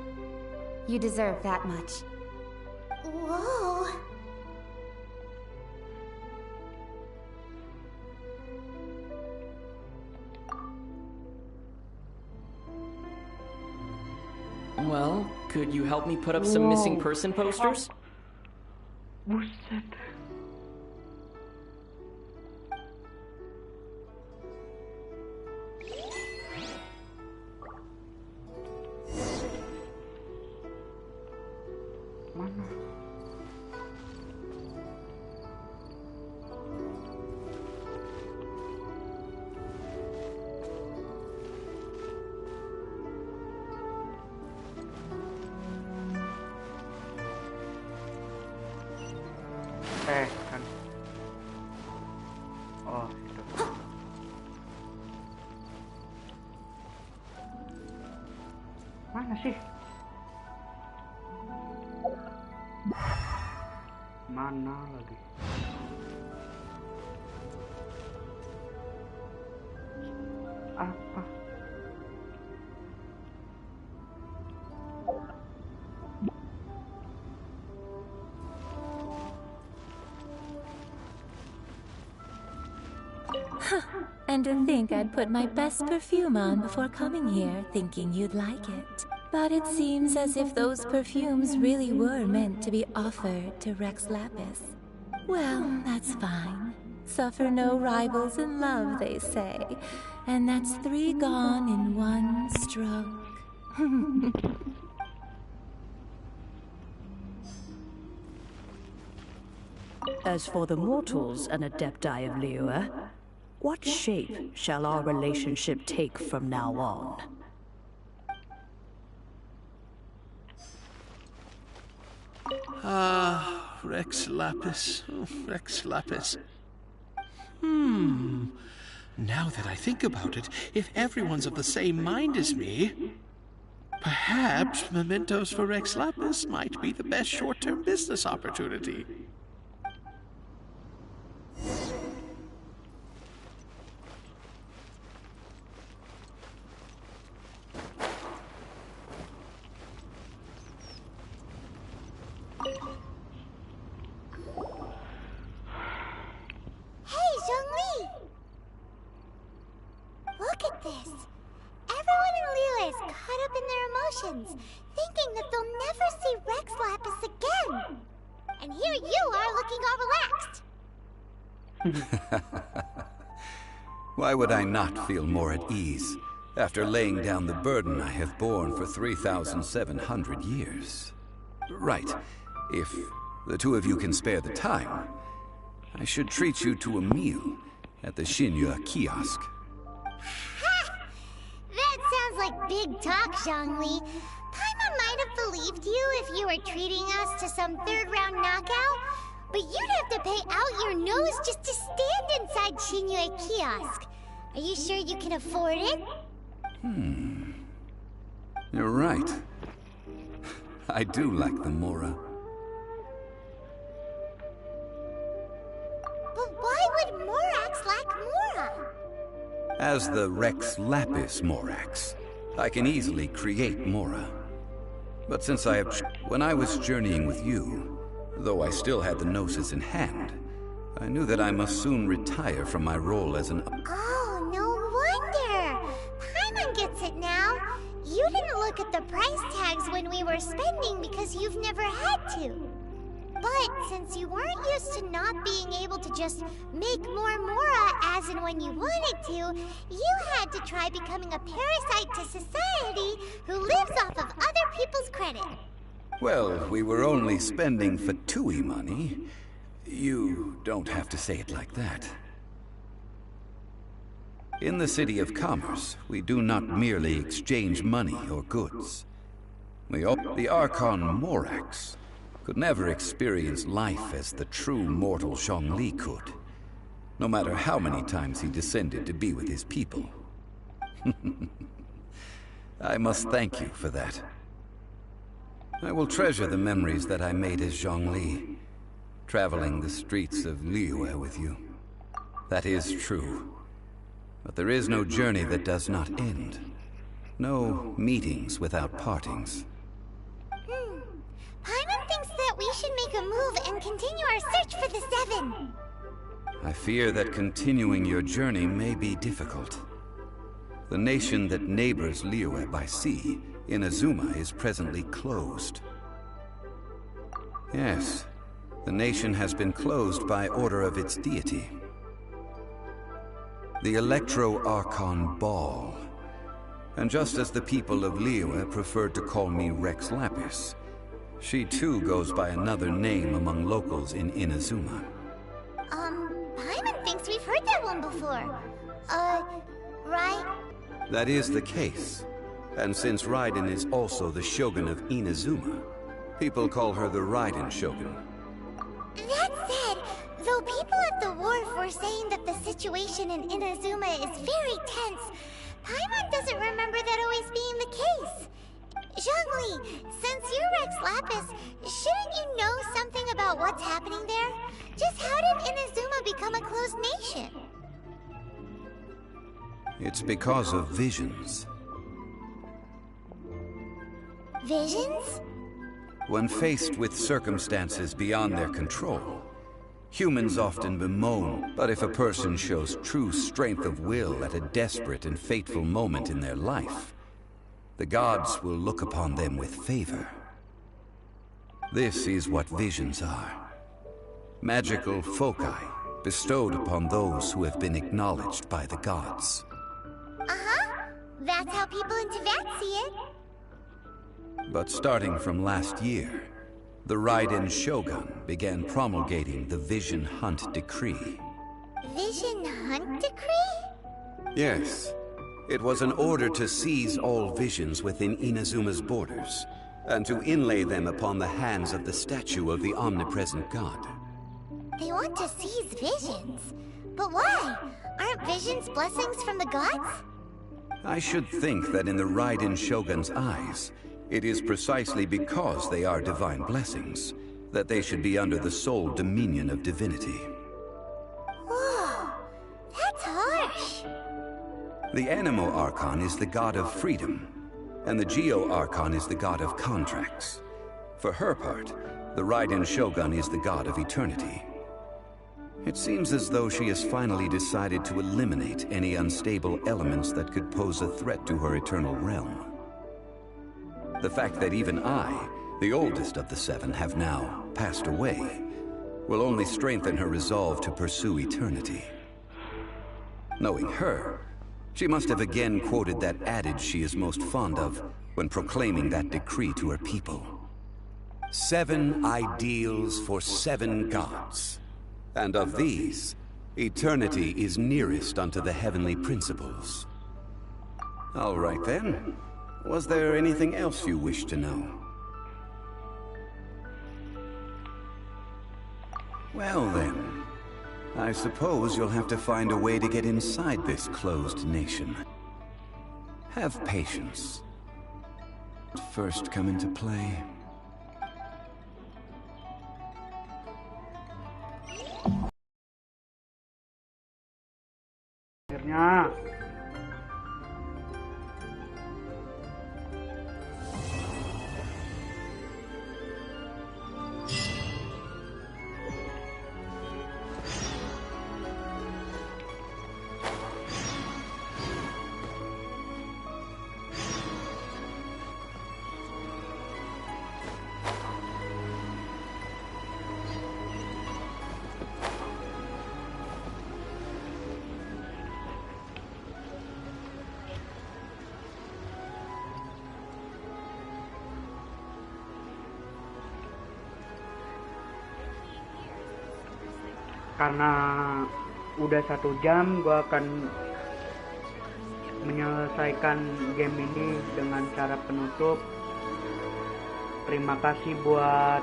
You deserve that much. Whoa! Well, could you help me put up some missing person posters? Buset. Mana? Kan. Oh, itu. Mana sih? Mana lagi? Apa? And to think I'd put my best perfume on before coming here, thinking you'd like it. But it seems as if those perfumes really were meant to be offered to Rex Lapis. Well, that's fine. Suffer no rivals in love, they say. And that's 3 gone in 1 stroke. As for the mortals and adepti of Liyue, what shape shall our relationship take from now on? Rex Lapis. Oh, Rex Lapis. Now that I think about it, if everyone's of the same mind as me, perhaps mementos for Rex Lapis might be the best short-term business opportunity. Thinking that they'll never see Rex Lapis again. And here you are looking all relaxed. Why would I not feel more at ease after laying down the burden I have borne for 3,700 years? Right. If the 2 of you can spare the time, I should treat you to a meal at the Xinyue kiosk. That sounds like big talk, Zhongli. Paimon might have believed you if you were treating us to some 3rd-round knockout, but you'd have to pay out your nose just to stand inside Xinyue kiosk. Are you sure you can afford it? You're right. I do like the Mora. But why would Morax lack Mora? As the Rex Lapis Morax, I can easily create Mora. But since when I was journeying with you, though I still had the Gnosis in hand, I knew that I must soon retire from my role as an... Oh, no wonder! Paimon gets it now. You didn't look at the price tags when we were spending because you've never had to. But since you weren't used to not being able to just make more Mora as and when you wanted to, you had to try becoming a parasite to society who lives off of other people's credit. Well, we were only spending Fatui money. You don't have to say it like that. In the City of Commerce, we do not merely exchange money or goods. The Archon Morax could never experience life as the true mortal Zhongli could, no matter how many times he descended to be with his people. I must thank you for that. I will treasure the memories that I made as Zhongli, traveling the streets of Liyue with you. That is true. But there is no journey that does not end. No meetings without partings. Paimon thinks that we should make a move and continue our search for the Seven. I fear that continuing your journey may be difficult. The nation that neighbors Liyue by sea, Inazuma, is presently closed. Yes, the nation has been closed by order of its deity. The Electro-Archon Ball. And just as the people of Liyue preferred to call me Rex Lapis, she too goes by another name among locals in Inazuma. Paimon thinks we've heard that one before. Right? That is the case. And since Raiden is also the Shogun of Inazuma, people call her the Raiden Shogun. That said, though people at the wharf were saying that the situation in Inazuma is very tense, Paimon doesn't remember that always being the case. Zhongli, since you're Rex Lapis, shouldn't you know something about what's happening there? Just how did Inazuma become a closed nation? It's because of visions. Visions? When faced with circumstances beyond their control, humans often bemoan, but if a person shows true strength of will at a desperate and fateful moment in their life, the gods will look upon them with favor. This is what visions are. Magical foci bestowed upon those who have been acknowledged by the gods. That's how people in Teyvat see it. But starting from last year, the Raiden Shogun began promulgating the Vision Hunt Decree. Vision Hunt Decree? Yes. It was an order to seize all visions within Inazuma's borders, and to inlay them upon the hands of the statue of the omnipresent god. They want to seize visions? But why? Aren't visions blessings from the gods? I should think that in the Raiden Shogun's eyes, it is precisely because they are divine blessings that they should be under the sole dominion of divinity. Whoa, that's harsh. The Animo Archon is the god of freedom, and the Geo Archon is the god of contracts. For her part, the Raiden Shogun is the god of eternity. It seems as though she has finally decided to eliminate any unstable elements that could pose a threat to her eternal realm. The fact that even I, the oldest of the seven, have now passed away, will only strengthen her resolve to pursue eternity. Knowing her, she must have again quoted that adage she is most fond of when proclaiming that decree to her people. 7 ideals for 7 gods. And of these, eternity is nearest unto the heavenly principles. All right then. Was there anything else you wish to know? Well then, I suppose you'll have to find a way to get inside this closed nation. Have patience. First come into play. Akhirnya. karena udah 1 jam, gue akan menyelesaikan game ini dengan cara penutup. Terima kasih buat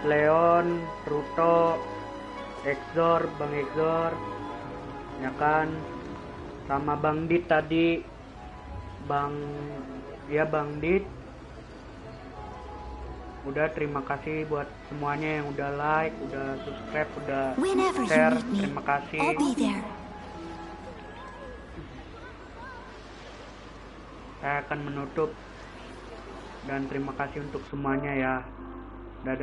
Leon, Ruto, Exor, Bang Exor, ya kan, sama Bang Dit tadi, Bang Dit. Udah, terima kasih buat semuanya yang udah like, udah subscribe, udah share. Terima kasih. Saya akan menutup dan terima kasih untuk semuanya ya.